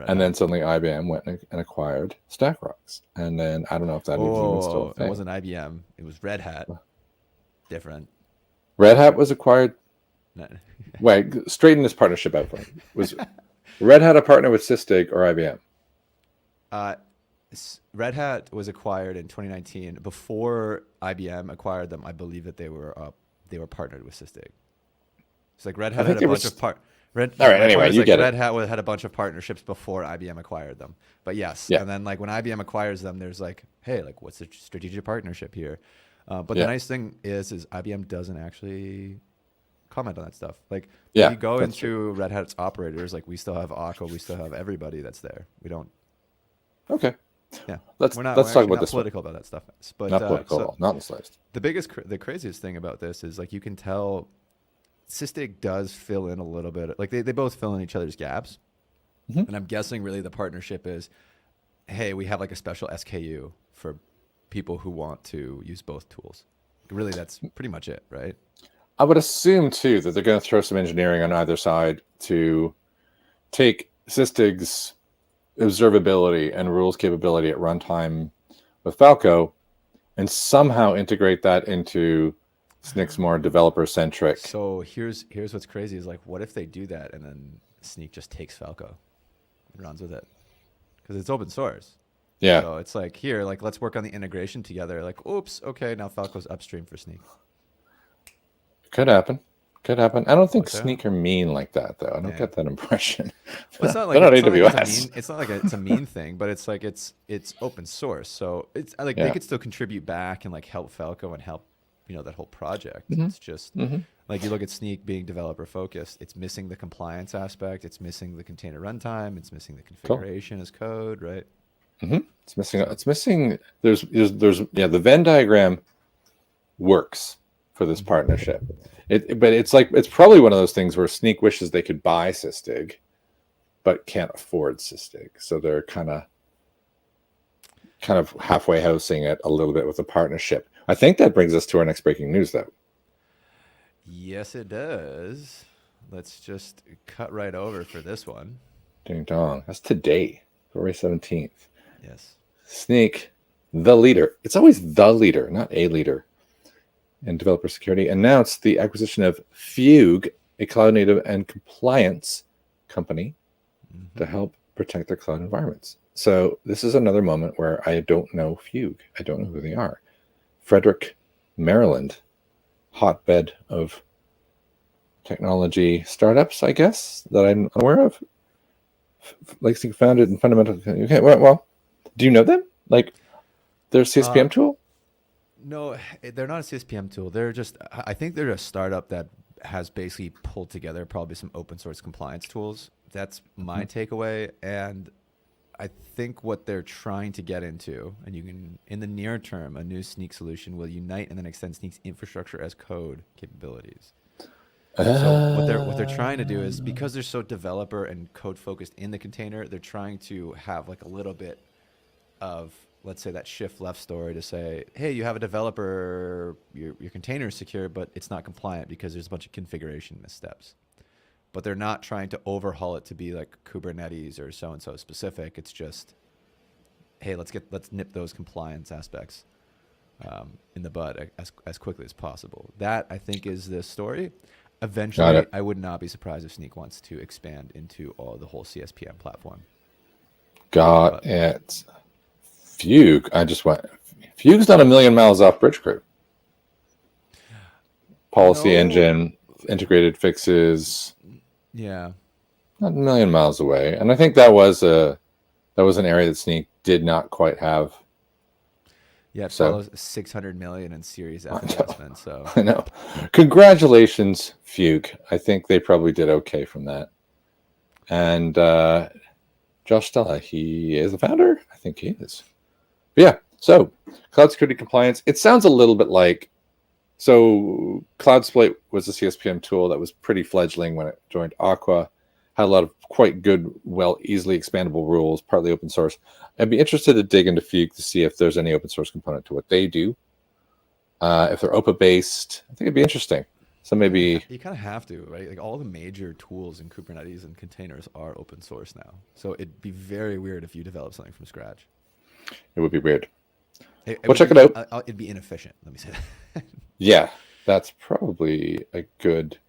And then suddenly IBM went and acquired StackRox. And then I don't know if that is even still a thing. It wasn't IBM. It was Red Hat. Different. Red Hat was acquired. Wait, straighten this partnership out for me. Was Red Hat a partner with Sysdig or IBM? Red Hat was acquired in 2019. Before IBM acquired them, I believe that they were partnered with Sysdig. It's like Red Hat had a bunch of Red, All right, my anyway, point is, you like, get it. Red Hat had a bunch of partnerships before IBM acquired them. But yes, Yeah. and then like when IBM acquires them, there's like, hey, like what's the strategic partnership here? But the Yeah. nice thing is IBM doesn't actually comment on that stuff. Like Yeah, if you go that's into Red Hat's operators, like we still have Aqua, we still have everybody that's there. We don't. Okay. Yeah, Let's we're talk actually about not this one. political about that stuff. But Not political at so all. Not in the slightest. the craziest thing about this is like you can tell Sysdig does fill in a little bit. Like they both fill in each other's gaps. Mhm. And I'm guessing really the partnership is, hey, we have like a special SKU for people who want to use both tools. Really, that's pretty much it, right? I would assume too that they're going to throw some engineering on either side to take Sysdig's observability and rules capability at runtime with Falco and somehow integrate that into Snyk's more developer-centric. So here's what's crazy is like, what if they do that and then Snyk just takes Falco and runs with it? Because it's open source. Yeah, So it's like, here, like, let's work on the integration together. Like, oops, okay, now Falco's upstream for Snyk. could happen. Could happen. I don't think What's that? Snyk are mean like that, though. I don't Yeah. get that impression. Well, it's not They're like not AWS. it's not like it's a mean thing, but it's like it's open source, so it's like they Yeah. could still contribute back and like help Falco and help that whole project. Mhm. It's just Mhm. like you look at Snyk being developer focused, it's missing the compliance aspect, it's missing the container runtime, it's missing the configuration as code, right? It's missing. It's missing. There's yeah. The Venn diagram works for this partnership. But it's like it's probably one of those things where Snyk wishes they could buy Sysdig, but can't afford Sysdig, so they're kind of halfway housing it a little bit with a partnership. I think that brings us to our next breaking news, though. Yes, it does. Let's just cut right over for this one. Ding dong. That's today, February 17th. Yes. Snyk, the leader. It's always the leader, not a leader. In developer security, announced the acquisition of Fugue, a cloud native and compliance company, to help protect their cloud environments. So this is another moment where I don't know Fugue. I don't know who they are. Frederick, Maryland, hotbed of technology startups, I guess, that I'm aware of. Like founded in fundamental. Okay, well, do you know them? Like their CSPM tool? No, they're not a CSPM tool. I think they're a startup that has basically pulled together probably some open source compliance tools. That's my takeaway. And I think what they're trying to get into, and you can, in the near term, a new Snyk solution will unite and then extend Snyk's infrastructure as code capabilities. So what they're trying to do is, because they're so developer and code focused in the container, they're trying to have like a little bit of, let's say, that shift left story to say, hey, you have a developer, your container is secure, but it's not compliant because there's a bunch of configuration missteps. But they're not trying to overhaul it to be like Kubernetes or so-and-so specific. It's just, hey, let's nip those compliance aspects in the bud as quickly as possible. That, I think, is the story. Eventually, I would not be surprised if Snyk wants to expand into the whole CSPM platform. Got it. Fugue. I just went. Fugue's not a million miles off Bridge Crew. Policy engine, integrated fixes. Yeah. Not a million miles away. And I think that was an area that Snyk did not quite have. Yeah, it follows 600 million in Series F investment. So I know. Congratulations, Fugue. I think they probably did okay from that. And Josh Stella, he is the founder? I think he is. But yeah, so cloud security compliance. It sounds a little bit like, so CloudSploit was a CSPM tool that was pretty fledgling when it joined Aqua. Had a lot of quite good, easily expandable rules, partly open source. I'd be interested to dig into Fugue to see if there's any open source component to what they do. If they're OPA based, I think it'd be interesting. So maybe you kind of have to, right? Like all the major tools in Kubernetes and containers are open source now. So it'd be very weird if you develop something from scratch. it would be weird. We'll check it out. It'd be inefficient. Let me say that. Yeah, that's probably a good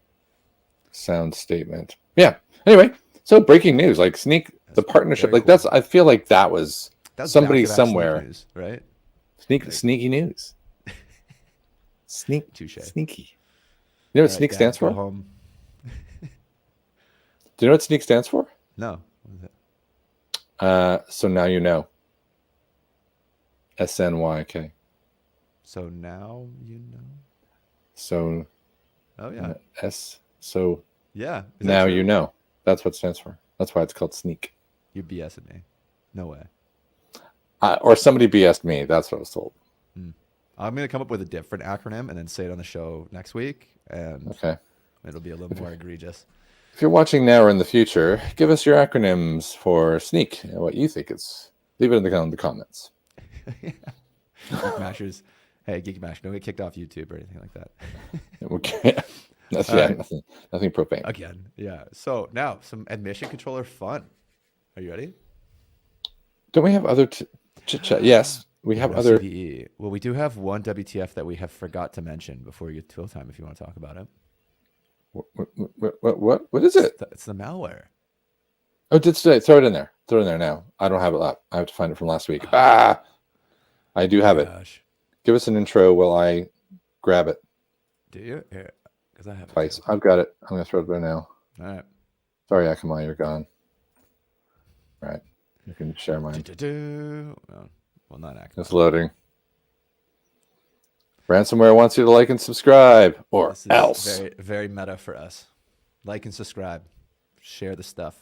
sound statement. Yeah. Anyway, so breaking news, like Snyk, the partnership, like cool. I feel like that was somebody back-to-back somewhere. Snyk news, right? Sneaky news. Touche. Sneaky. You know what All right, Snyk Dad, stands go for? home. Do you know what Sneak stands for? No. What is it? So now you know. SNYK. So now you know. So Oh yeah. So Yeah. Is that now true? you know. That's what it stands for. That's why it's called Sneak. You're BSing me. No way. Or somebody BS'd me. That's what I was told. I'm gonna come up with a different acronym and then say it on the show next week, and Okay. it'll be a little more egregious. If you're watching now or in the future, give us your acronyms for Sneak and what you think is. Leave it in the comments. Geek Mashers. Hey, Geek Mash, don't get kicked off YouTube or anything like that. Okay. That's All nothing profane. Again, yeah. So now some admission controller fun. Are you ready? Don't we have other chit chat? Yes, we have other. CVE. Well, we do have one WTF that we have forgot to mention before you get to tool time. If you want to talk about it. What is it? It's the malware. Oh, throw it in there. Throw it in there now. I don't have it up. I have to find it from last week. I do have it. Gosh. Give us an intro while I grab it. Do you? Here, because I have it. Twice. I've got it. I'm gonna throw it there now. All right. Sorry, Akamai, you're gone. All right, you can share mine. Well, not Akamai. It's loading. Ransomware wants you to like and subscribe, or This is else. very, very meta for us. Like and subscribe. Share the stuff.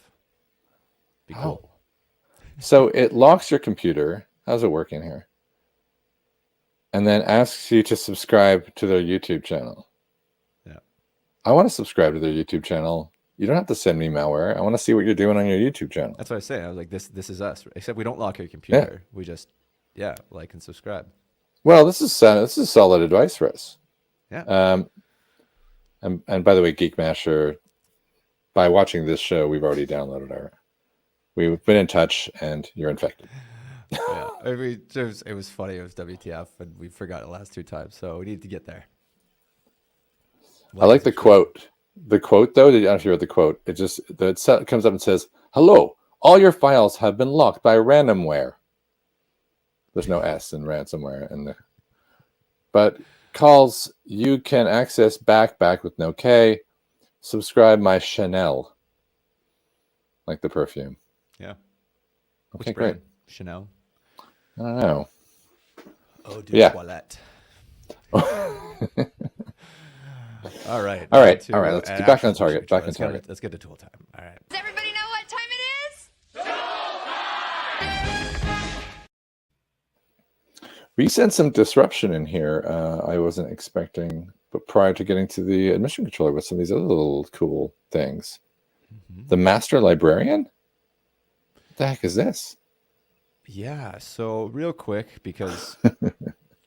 Be cool. So it locks your computer. How's it working here? And then asks you to subscribe to their YouTube channel. Yeah. I want to subscribe to their YouTube channel. You don't have to send me malware. I want to see what you're doing on your YouTube channel. That's what I was saying. I was like, this is us. Except we don't lock your computer. We just, like and subscribe. Well, this is solid advice for us. Yeah. And by the way, Geek Masher, by watching this show, we've already downloaded we've been in touch, and you're infected. Yeah. It was funny. It was WTF, and we forgot it last two times. So we need to get there. I like the quote. The quote, though, I don't know if you read the quote. It comes up and says, "Hello, all your files have been locked by randomware." There's no S in ransomware, but calls you can access back with no K. Subscribe my Chanel, like the perfume. Yeah. Okay, great. Chanel. I don't know. Oh, dude, Yeah. toilette. All right. Let's get back on target. Let's get to tool time. All right. Does everybody know what time it is? We sent some disruption in here. I wasn't expecting, but prior to getting to the admission controller with some of these other little cool things. Mm-hmm. The master librarian? What the heck is this? Yeah. So real quick, because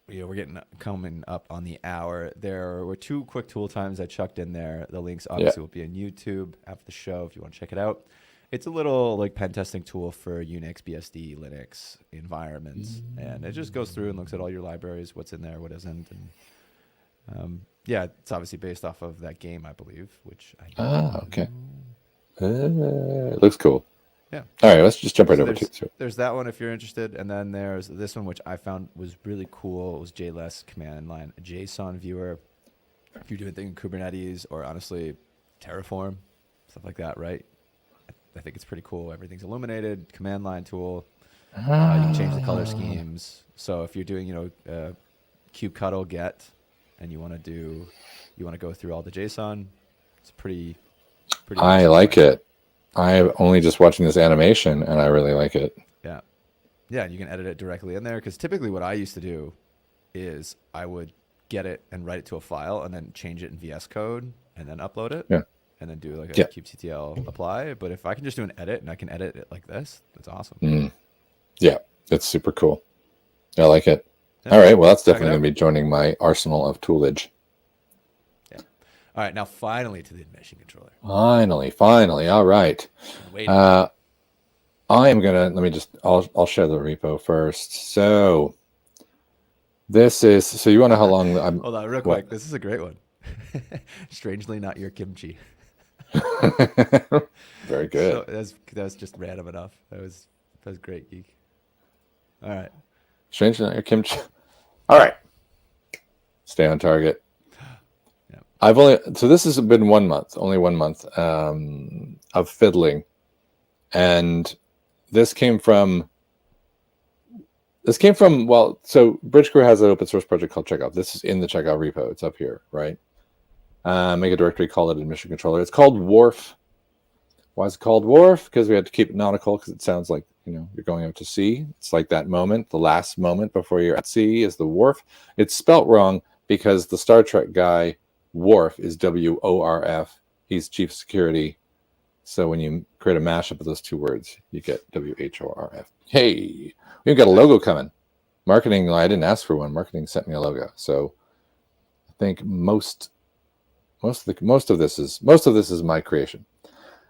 we're coming up on the hour. There were two quick tool times I chucked in there. The links obviously will be on YouTube after the show if you want to check it out. It's a little like pen testing tool for Unix, BSD, Linux environments, and it just goes through and looks at all your libraries, what's in there, what isn't, and it's obviously based off of that game, I believe. Which okay. It looks cool. Yeah. All right, let's just jump right over to it. There's that one if you're interested, and then there's this one which I found was really cool. It was JLS command line JSON viewer. If you're doing things in Kubernetes or honestly Terraform, stuff like that, right? I think it's pretty cool. Everything's illuminated, command line tool. You can change the color schemes. So if you're doing, kubectl get, and you want to go through all the JSON, it's pretty. I like it. I'm only just watching this animation, and I really like it. Yeah. Yeah, you can edit it directly in there, because typically what I used to do is I would get it and write it to a file and then change it in VS Code and then upload it. Yeah. And then do like a kubectl apply. But if I can just do an edit and I can edit it like this, that's awesome. Yeah, it's super cool. I like it. Yeah. All right, well, that's definitely going to be joining my arsenal of toolage. All right, now finally to the admission controller. Finally. All right. I am going to, I'll share the repo first. So so you want to know how long Hold on, real quick. This is a great one. Strangely not your kimchi. Very good. So that was just random enough. That was great, Geek. All right. Strangely not your kimchi. All right. Stay on target. Yeah. So this has been 1 month, only 1 month of fiddling, and this came from. Well, so Bridge Crew has an open source project called Checkov. This is in the Checkov repo. It's up here, right? Make a directory, call it admission controller. It's called Wharf. Why is it called Wharf? Because we had to keep it nautical because it sounds like, you're going out to sea. It's like that moment, the last moment before you're at sea is the wharf. It's spelt wrong because the Star Trek guy, Worf, is WORF. He's chief security. So when you create a mashup of those two words, you get WHORF. Hey, we've got a logo coming. Marketing, I didn't ask for one. Marketing sent me a logo. So I think most of this is my creation.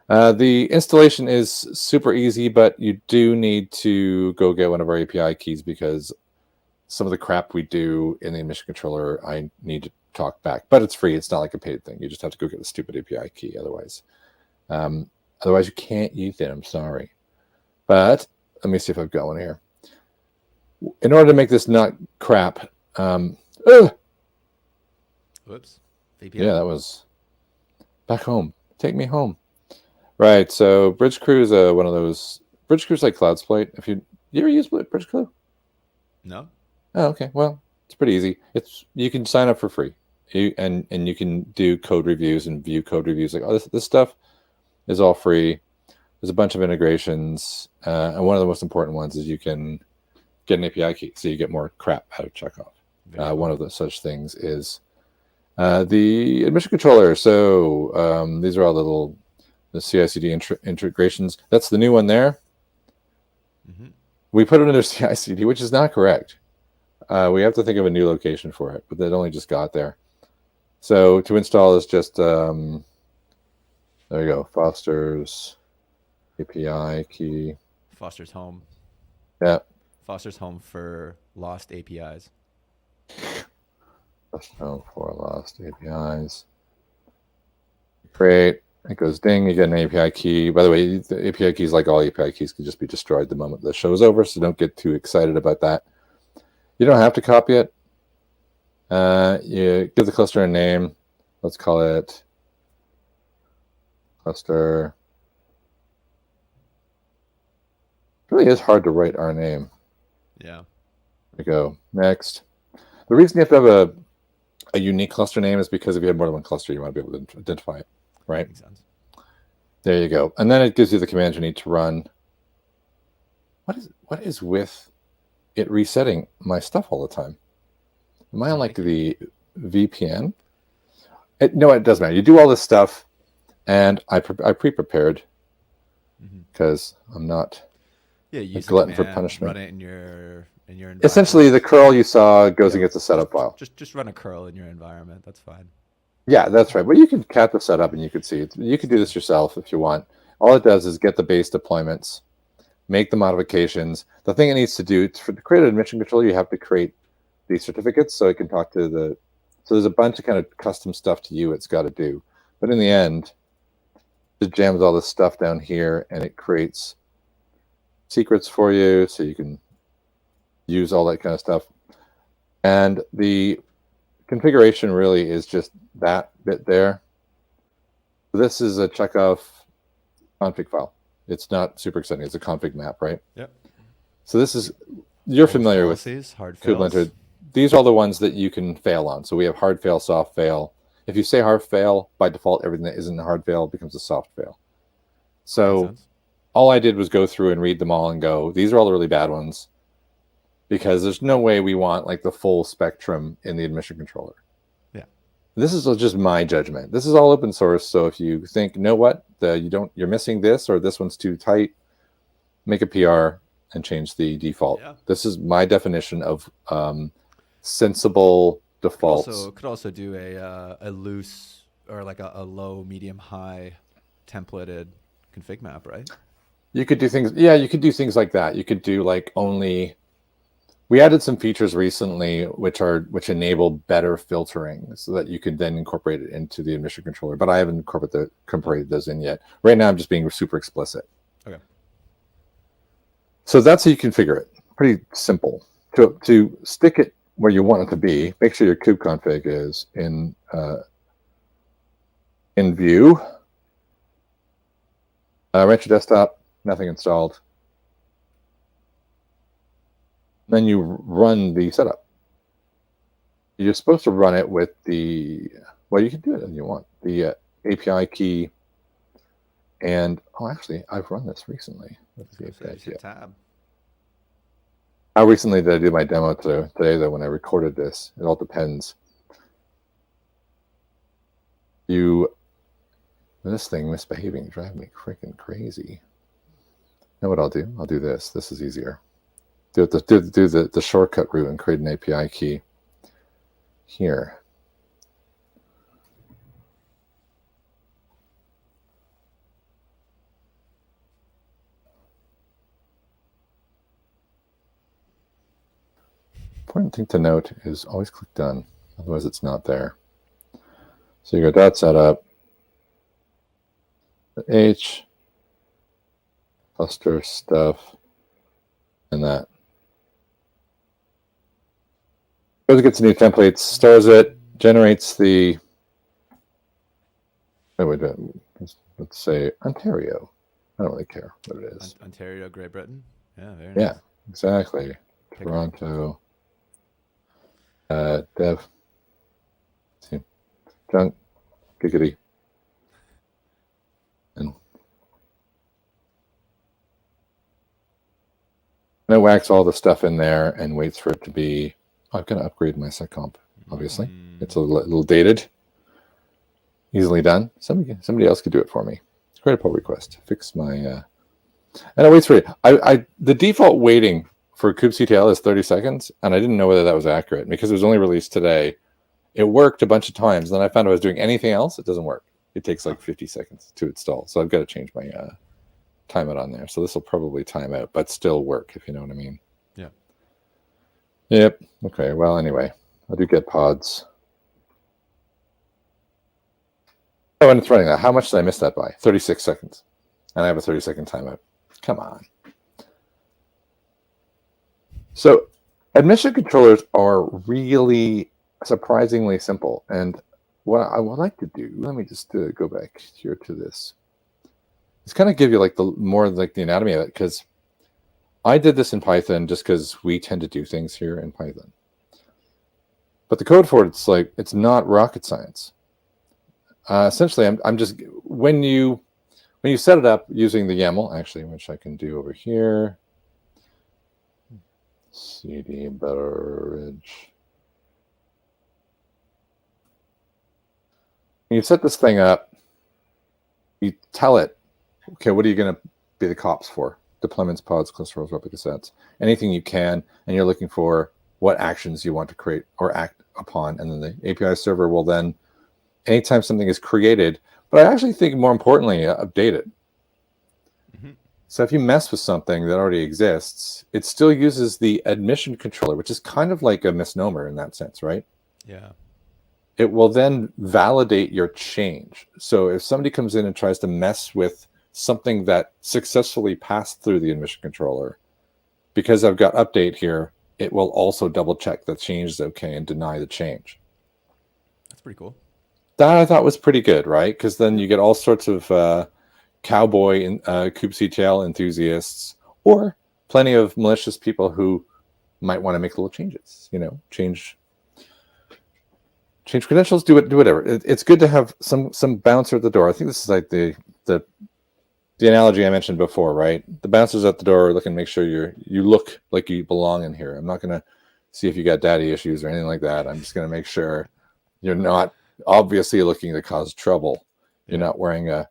The installation is super easy, but you do need to go get one of our API keys because some of the crap we do in the admission controller, I need to talk back. But it's free. It's not like a paid thing. You just have to go get the stupid API key. Otherwise you can't use it. I'm sorry. But let me see if I've got one here. In order to make this not crap, Whoops. VPN. Yeah, that was back home. Take me home. Right. So Bridge Crew is one of those. Bridge Crew's like CloudSplate. You ever use Bridge Crew? No. Oh, okay. Well, it's pretty easy. You can sign up for free. And you can do code reviews and view code reviews. Like this stuff is all free. There's a bunch of integrations, and one of the most important ones is you can get an API key, so you get more crap out of Checkov. One of the such things is the admission controller. So these are all the CI/CD integrations. That's the new one there. Mm-hmm. We put it under CI/CD, which is not correct. We have to think of a new location for it, but it only just got there. So to install is just there you go. Foster's API key. Foster's home. Yeah. Foster's home for lost APIs. Foster's home for lost APIs. Great. It goes ding. You get an API key. By the way, the API keys, like all API keys, can just be destroyed the moment the show is over. So don't get too excited about that. You don't have to copy it. You give the cluster a name. Let's call it cluster. It really is hard to write our name. Yeah. There we go. Next. The reason you have to have a unique cluster name is because if you have more than one cluster, you want to be able to identify it, right? Makes sense. There you go. And then it gives you the commands you need to run. What is with it resetting my stuff all the time? Am I on like the VPN? No, it doesn't matter. You do all this stuff, and I pre-prepared because I'm not a glutton for punishment. Run it in your environment. Essentially, the curl you saw goes and gets a setup file. Just run a curl in your environment. That's fine. Yeah, that's right. But you can cat the setup, and you can see it. You can do this yourself if you want. All it does is get the base deployments, make the modifications. The thing it needs to do to create an admission controller, you have to create these certificates so it can talk to the. So there's a bunch of kind of custom stuff to you it's got to do. But in the end, it jams all this stuff down here, and it creates secrets for you so you can use all that kind of stuff. And the configuration really is just that bit there. This is a Checkov config file. It's not super exciting. It's a config map, right? Yep. So this is, you're familiar with hard Kubernetes. fails. These are all the ones that you can fail on. So we have hard fail, soft fail. If you say hard fail, by default, everything that isn't a hard fail becomes a soft fail. So all I did was go through and read them all and go, these are all the really bad ones, because there's no way we want like the full spectrum in the admission controller. Yeah. This is just my judgment. This is all open source. So if you think, you know what, you're missing this, or this one's too tight, make a PR and change the default. Yeah. This is my definition of sensible defaults. Could also do a loose or like a low, medium, high templated config map, right? You could do things. Yeah, you could do things like that. You could do like only. We added some features recently which enable better filtering, so that you could then incorporate it into the admission controller. But I haven't incorporated those in yet. Right now, I'm just being super explicit. Okay. So that's how you configure it. Pretty simple. To stick it where you want it to be, make sure your kube config is in in view. Ranche desktop, nothing installed. Then you run the setup. You're supposed to run it with the, well, you can do it if you want, the API key. And, actually, I've run this recently. Let's see if that's it. Tab. How recently did I do my demo today, though, when I recorded this? It all depends. This thing misbehaving, driving me freaking crazy. You know what I'll do? I'll do this. This is easier. Do the shortcut route and create an API key here. Important thing to note is always click done, otherwise it's not there. So you go .setup, H, cluster stuff, and that. Goes and gets new templates, stores it, generates the, let's say Ontario. I don't really care what it is. Ontario, Great Britain. Yeah, very nice. Yeah, exactly. Toronto. Dev. See. Junk. Giggity. And it whacks all the stuff in there and waits for it to be, I've got to upgrade my seccomp, obviously. It's a little dated. Easily done. Somebody else could do it for me. Create a pull request. Fix my, and it waits for it. The default waiting for kubectl is 30 seconds, and I didn't know whether that was accurate because it was only released today. It worked a bunch of times, and then I found I was doing anything else, it doesn't work. It takes like 50 seconds to install, so I've got to change my timeout on there. So this will probably time out, but still work, if you know what I mean. Yeah. Yep. Okay, well, anyway, I do get pods. Oh, and it's running that. How much did I miss that by? 36 seconds. And I have a 30-second timeout. Come on. So admission controllers are really surprisingly simple. And what I would like to do, let me just go back here to this. It's kind of give you like the anatomy of it, because I did this in Python just because we tend to do things here in Python. But the code for it, it's not rocket science. Essentially, I'm just, when you set it up using the YAML, actually, which I can do over here, cd beverage. When you set this thing up, you tell it, okay, what are you going to be the cops for? Deployments, pods, clusters, replica sets, anything you can, and you're looking for what actions you want to create or act upon, and then the API server will then, anytime something is created, but I actually think more importantly, update it. Mm-hmm. So if you mess with something that already exists, it still uses the admission controller, which is kind of like a misnomer in that sense, right? Yeah. It will then validate your change. So if somebody comes in and tries to mess with something that successfully passed through the admission controller, because I've got update here, it will also double check the change is okay and deny the change. That's pretty cool. That I thought was pretty good, right? Because then you get all sorts of cowboy and kubectl enthusiasts, or plenty of malicious people who might want to make little changes. Change credentials, do whatever. It's good to have some bouncer at the door. I think this is like the analogy I mentioned before, right? The bouncers at the door are looking to make sure you look like you belong in here. I'm not going to see if you got daddy issues or anything like that. I'm just going to make sure you're not obviously looking to cause trouble. You're not wearing a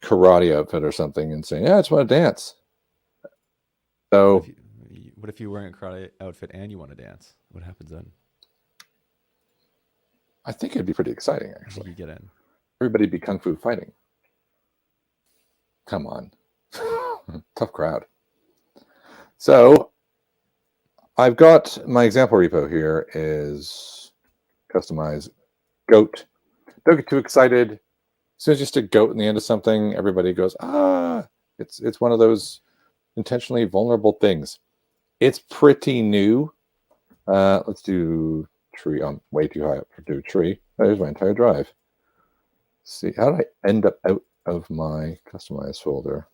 karate outfit or something and saying, yeah, I just want to dance. So what if you're wearing a karate outfit and you want to dance? What happens then? I think it'd be pretty exciting, actually. You get in. Everybody'd be kung fu fighting. Come on. Tough crowd. So I've got my example repo here is customize goat. Don't get too excited. As soon as you stick goat in the end of something, everybody goes, it's one of those intentionally vulnerable things. It's pretty new. Let's do tree. I'm way too high up to do tree. There's my entire drive. see, how did I end up out of my customize folder?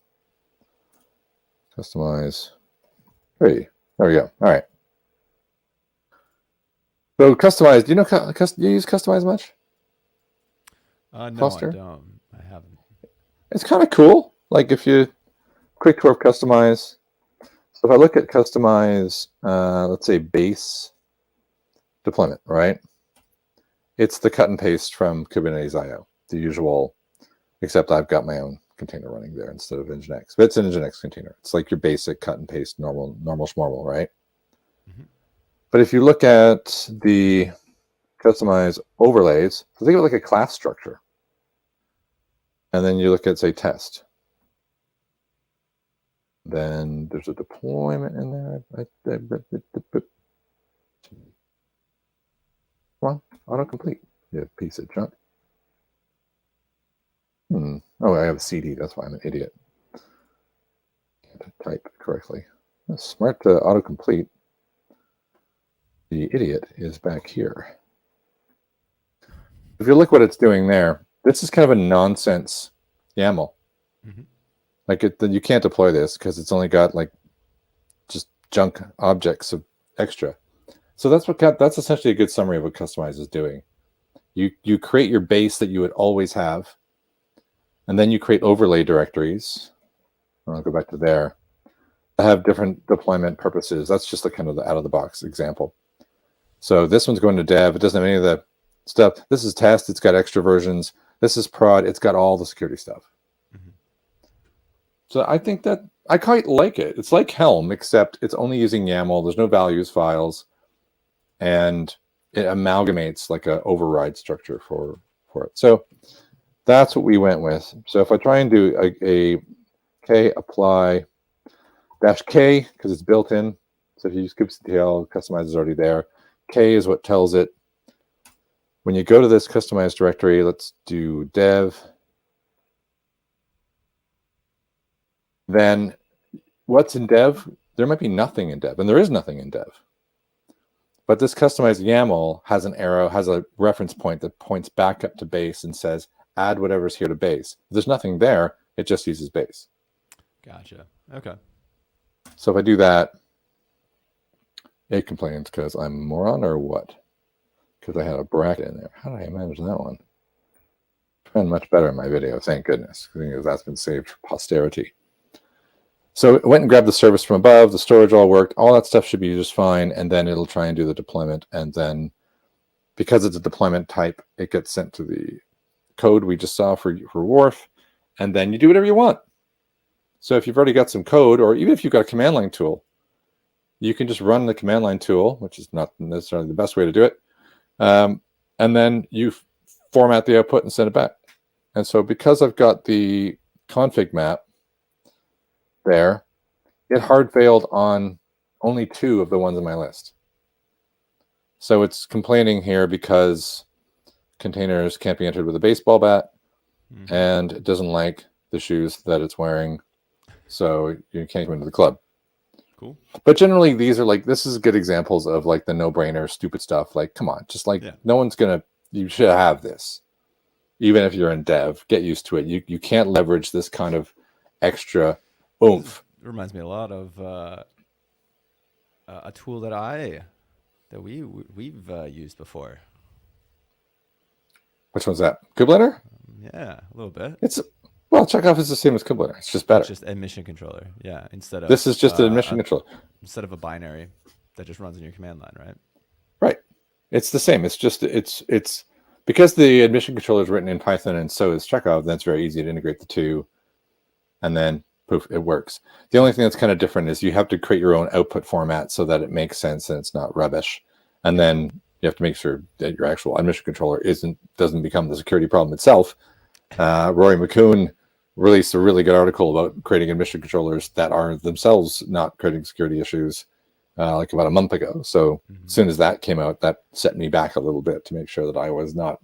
Customize. There we go. All right. So customize. Do you know? Do you use customize much? No, Cluster? I don't. I haven't. It's kind of cool. Like if you quick tour of customize. So if I look at customize, let's say base deployment, right? It's the cut and paste from Kubernetes IO, the usual, except I've got my own container running there instead of Nginx. But it's an Nginx container. It's like your basic cut and paste normal schmormal, right? Mm-hmm. But if you look at the customize overlays, so think of it like a class structure. And then you look at, say, test. Then there's a deployment in there. Come on, autocomplete. You piece of junk. Oh, I have a CD. That's why I'm an idiot. Can't type correctly. That's smart to autocomplete. The idiot is back here. If you look what it's doing there, this is kind of a nonsense YAML. Mm-hmm. Like you can't deploy this because it's only got like just junk objects of extra. So that's essentially a good summary of what Customize is doing. You create your base that you would always have, and then you create overlay directories. I'll go back to there. That have different deployment purposes. That's just the kind of the out of the box example. So this one's going to dev. It doesn't have any of the stuff. This is test. It's got extra versions. This is prod. It's got all the security stuff. Mm-hmm. So I think that I quite like it. It's like Helm, except it's only using YAML. There's no values files, and it amalgamates like a override structure for it. So that's what we went with. So if I try and do a K apply -K because it's built in. So if you use kubectl, customize is already there. K is what tells it. When you go to this customized directory, let's do dev. Then what's in dev? There might be nothing in dev, and there is nothing in dev. But this customized YAML has an arrow, has a reference point that points back up to base and says, add whatever's here to base. If there's nothing there, it just uses base. Gotcha. Okay. So if I do that, it complains because I'm a moron or what? Because I had a bracket in there. How did I manage that one? Ran much better in my video, thank goodness, because that's been saved for posterity. So it went and grabbed the service from above, the storage all worked, all that stuff should be just fine, and then it'll try and do the deployment, and then because it's a deployment type, it gets sent to the code we just saw for Wharf, and then you do whatever you want. So if you've already got some code, or even if you've got a command line tool, you can just run the command line tool, which is not necessarily the best way to do it, and then you format the output and send it back. And so because I've got the config map there, it hard failed on only 2 of the ones on my list. So it's complaining here because containers can't be entered with a baseball bat, and it doesn't like the shoes that it's wearing, so you can't go into the club. Cool. But generally, these are like, this is good examples of like the no-brainer stupid stuff. Like, come on, just like no one's gonna. You should have this, even if you're in dev. Get used to it. You can't leverage this kind of extra oomph. It reminds me a lot of a tool that we've used before. Which one's that? Kubliner? Yeah, a little bit. Well, Checkov is the same as Kubliner. It's just better. It's just a mission controller. Yeah, instead of this is just a mission controller. Instead of a binary that just runs in your command line, right? Right. It's the same. It's just it's because the admission controller is written in Python and so is Checkov. Then it's very easy to integrate the two, and then poof, it works. The only thing that's kind of different is you have to create your own output format so that it makes sense and it's not rubbish, and then you have to make sure that your actual admission controller doesn't become the security problem itself. Rory McCoon released a really good article about creating admission controllers that are themselves not creating security issues like about a month ago. So as soon as that came out, that set me back a little bit to make sure that I was not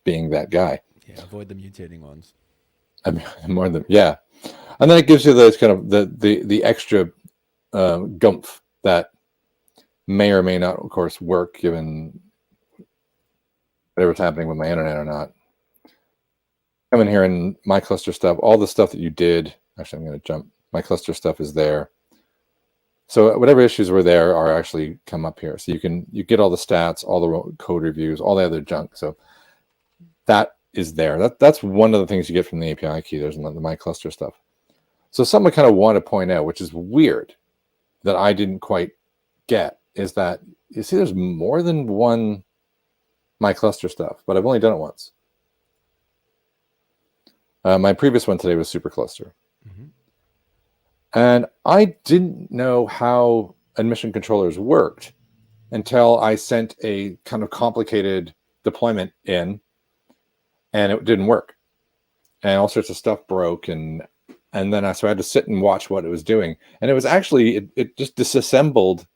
being that guy. Yeah, avoid the mutating ones. More than and then it gives you those kind of the extra gumph that may or may not, of course, work given whatever's happening with my internet or not. come in here and my cluster stuff, all the stuff that you did. Actually, I'm going to jump. My cluster stuff is there. So whatever issues were there are actually come up here. So you get all the stats, all the code reviews, all the other junk. So that is there. That's one of the things you get from the API key. There's the my cluster stuff. So something I kind of want to point out, which is weird that I didn't quite get, is that you see there's more than one my cluster stuff, but I've only done it once. My previous one today was supercluster. Mm-hmm. And I didn't know how admission controllers worked until I sent a kind of complicated deployment in, and it didn't work. And all sorts of stuff broke, and then I had to sit and watch what it was doing. And it was actually, it just disassembled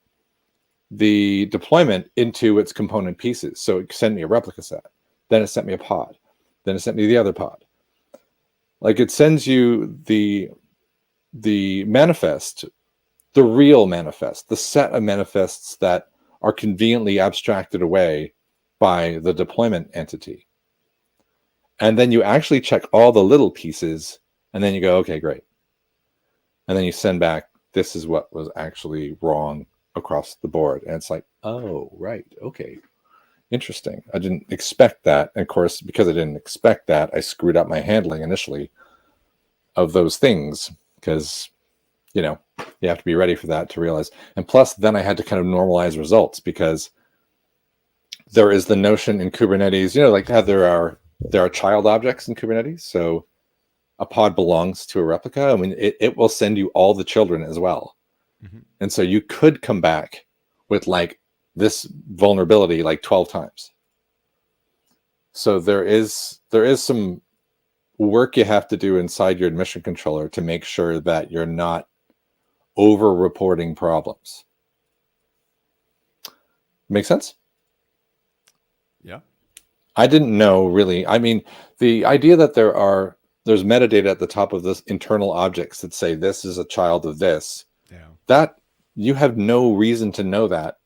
the deployment into its component pieces. So it sent me a replica set. Then it sent me a pod. Then it sent me the other pod. Like it sends you the manifest, the real manifest, the set of manifests that are conveniently abstracted away by the deployment entity. And then you actually check all the little pieces, and then you go, okay, great. And then you send back, this is what was actually wrong across the board. And it's like, oh, right, okay. Interesting. I didn't expect that. And of course, because I didn't expect that, I screwed up my handling initially of those things, because, you know, you have to be ready for that to realize. And plus, then I had to kind of normalize results, because there is the notion in Kubernetes, you know, like how there are child objects in Kubernetes. So a pod belongs to a replica. I mean, it will send you all the children as well. Mm-hmm. And so you could come back with like this vulnerability like 12 times. So there is some work you have to do inside your admission controller to make sure that you're not over reporting problems. Make sense? Yeah. I didn't know really. I mean, the idea that there's metadata at the top of this internal objects that say this is a child of this, that you have no reason to know that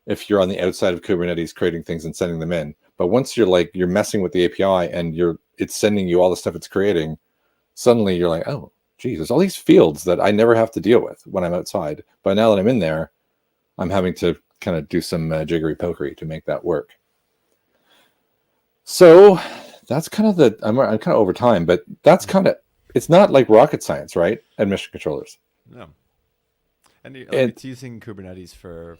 if you're on the outside of Kubernetes creating things and sending them in. But once you're messing with the API and it's sending you all the stuff it's creating, suddenly you're like, oh, geez, there's all these fields that I never have to deal with when I'm outside. But now that I'm in there, I'm having to kind of do some jiggery pokery to make that work. So that's kind of I'm kind of over time, but that's kind of, it's not like rocket science, right? Admission controllers. No. And it's using Kubernetes for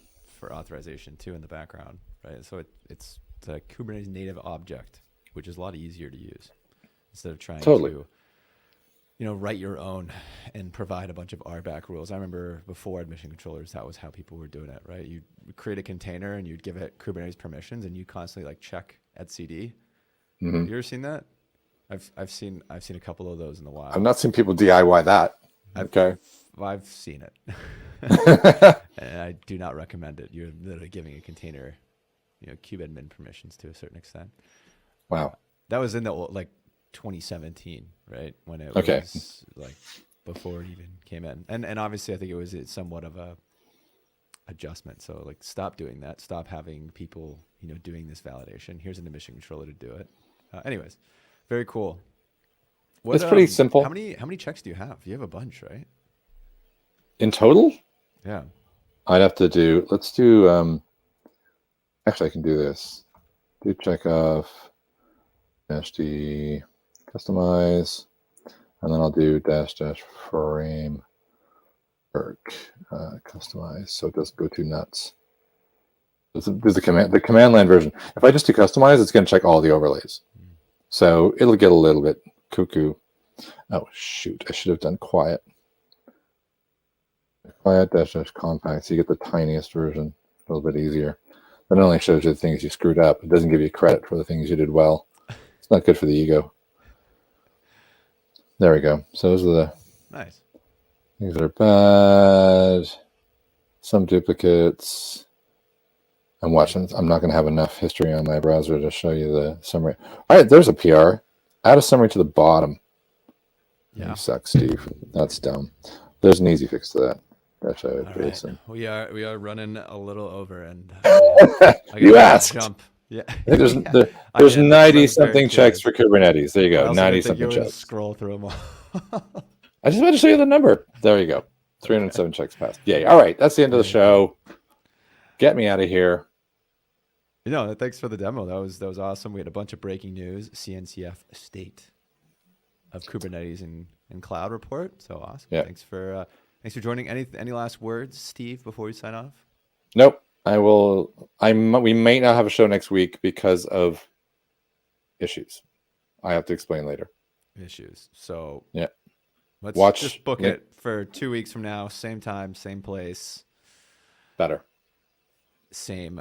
authorization too in the background, right? So it's a Kubernetes native object, which is a lot easier to use instead of trying to, write your own and provide a bunch of RBAC rules. I remember before admission controllers, that was how people were doing it, right? You'd create a container and you'd give it Kubernetes permissions, and you constantly like check etcd. Mm-hmm. Have you ever seen that? I've seen a couple of those in the wild. I've not seen people DIY that. I've seen it. And I do not recommend it. You're literally giving a container, kubadmin permissions to a certain extent. Wow. That was in the 2017, right? When it was like before it even came in. And obviously I think it was somewhat of a adjustment. So like stop doing that. Stop having people, doing this validation. Here's an admission controller to do it. Anyways, very cool. It's pretty simple. How many checks do you have? You have a bunch, right? In total? Yeah. I'd have to do, let's do, actually I can do this. Do Checkov, -d, customize, and then I'll do --frame work, customize, so it doesn't go too nuts. There's the command line version. If I just do customize, it's going to check all the overlays. So it'll get a little bit cuckoo. Oh, shoot. I should have done quiet. Quiet -- compact. So you get the tiniest version. A little bit easier. That only shows you the things you screwed up. It doesn't give you credit for the things you did well. It's not good for the ego. There we go. So those are the nice things that are bad. Some duplicates. I'm watching. I'm not going to have enough history on my browser to show you the summary. All right, there's a PR. Add a summary to the bottom. Yeah. You suck, Steve. That's dumb. There's an easy fix to that. That's right. We are running a little over, and you asked. Jump. Yeah. I think there's Yeah. there's am. 90 I'm very something checks curious. for Kubernetes. There you I go, also 90 didn't think you something would checks. scroll through them all. I just wanted to show you the number. There you go, 307 checks passed. Yay! All right, that's the end of the Very cool. show. Get me out of here. Thanks for the demo. That was awesome. We had a bunch of breaking news. CNCF state of Kubernetes and cloud report. So awesome. Yeah. Thanks for joining. Any last words, Steve, before we sign off? Nope. I will. We may not have a show next week because of issues. I have to explain later. Issues. So yeah, let's watch just book it for 2 weeks from now. Same time, same place. Better. Same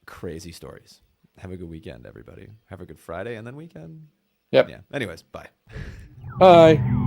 crazy stories. Have a good weekend, everybody. Have a good Friday and then weekend. Yep. Yeah. Anyways, bye. Bye.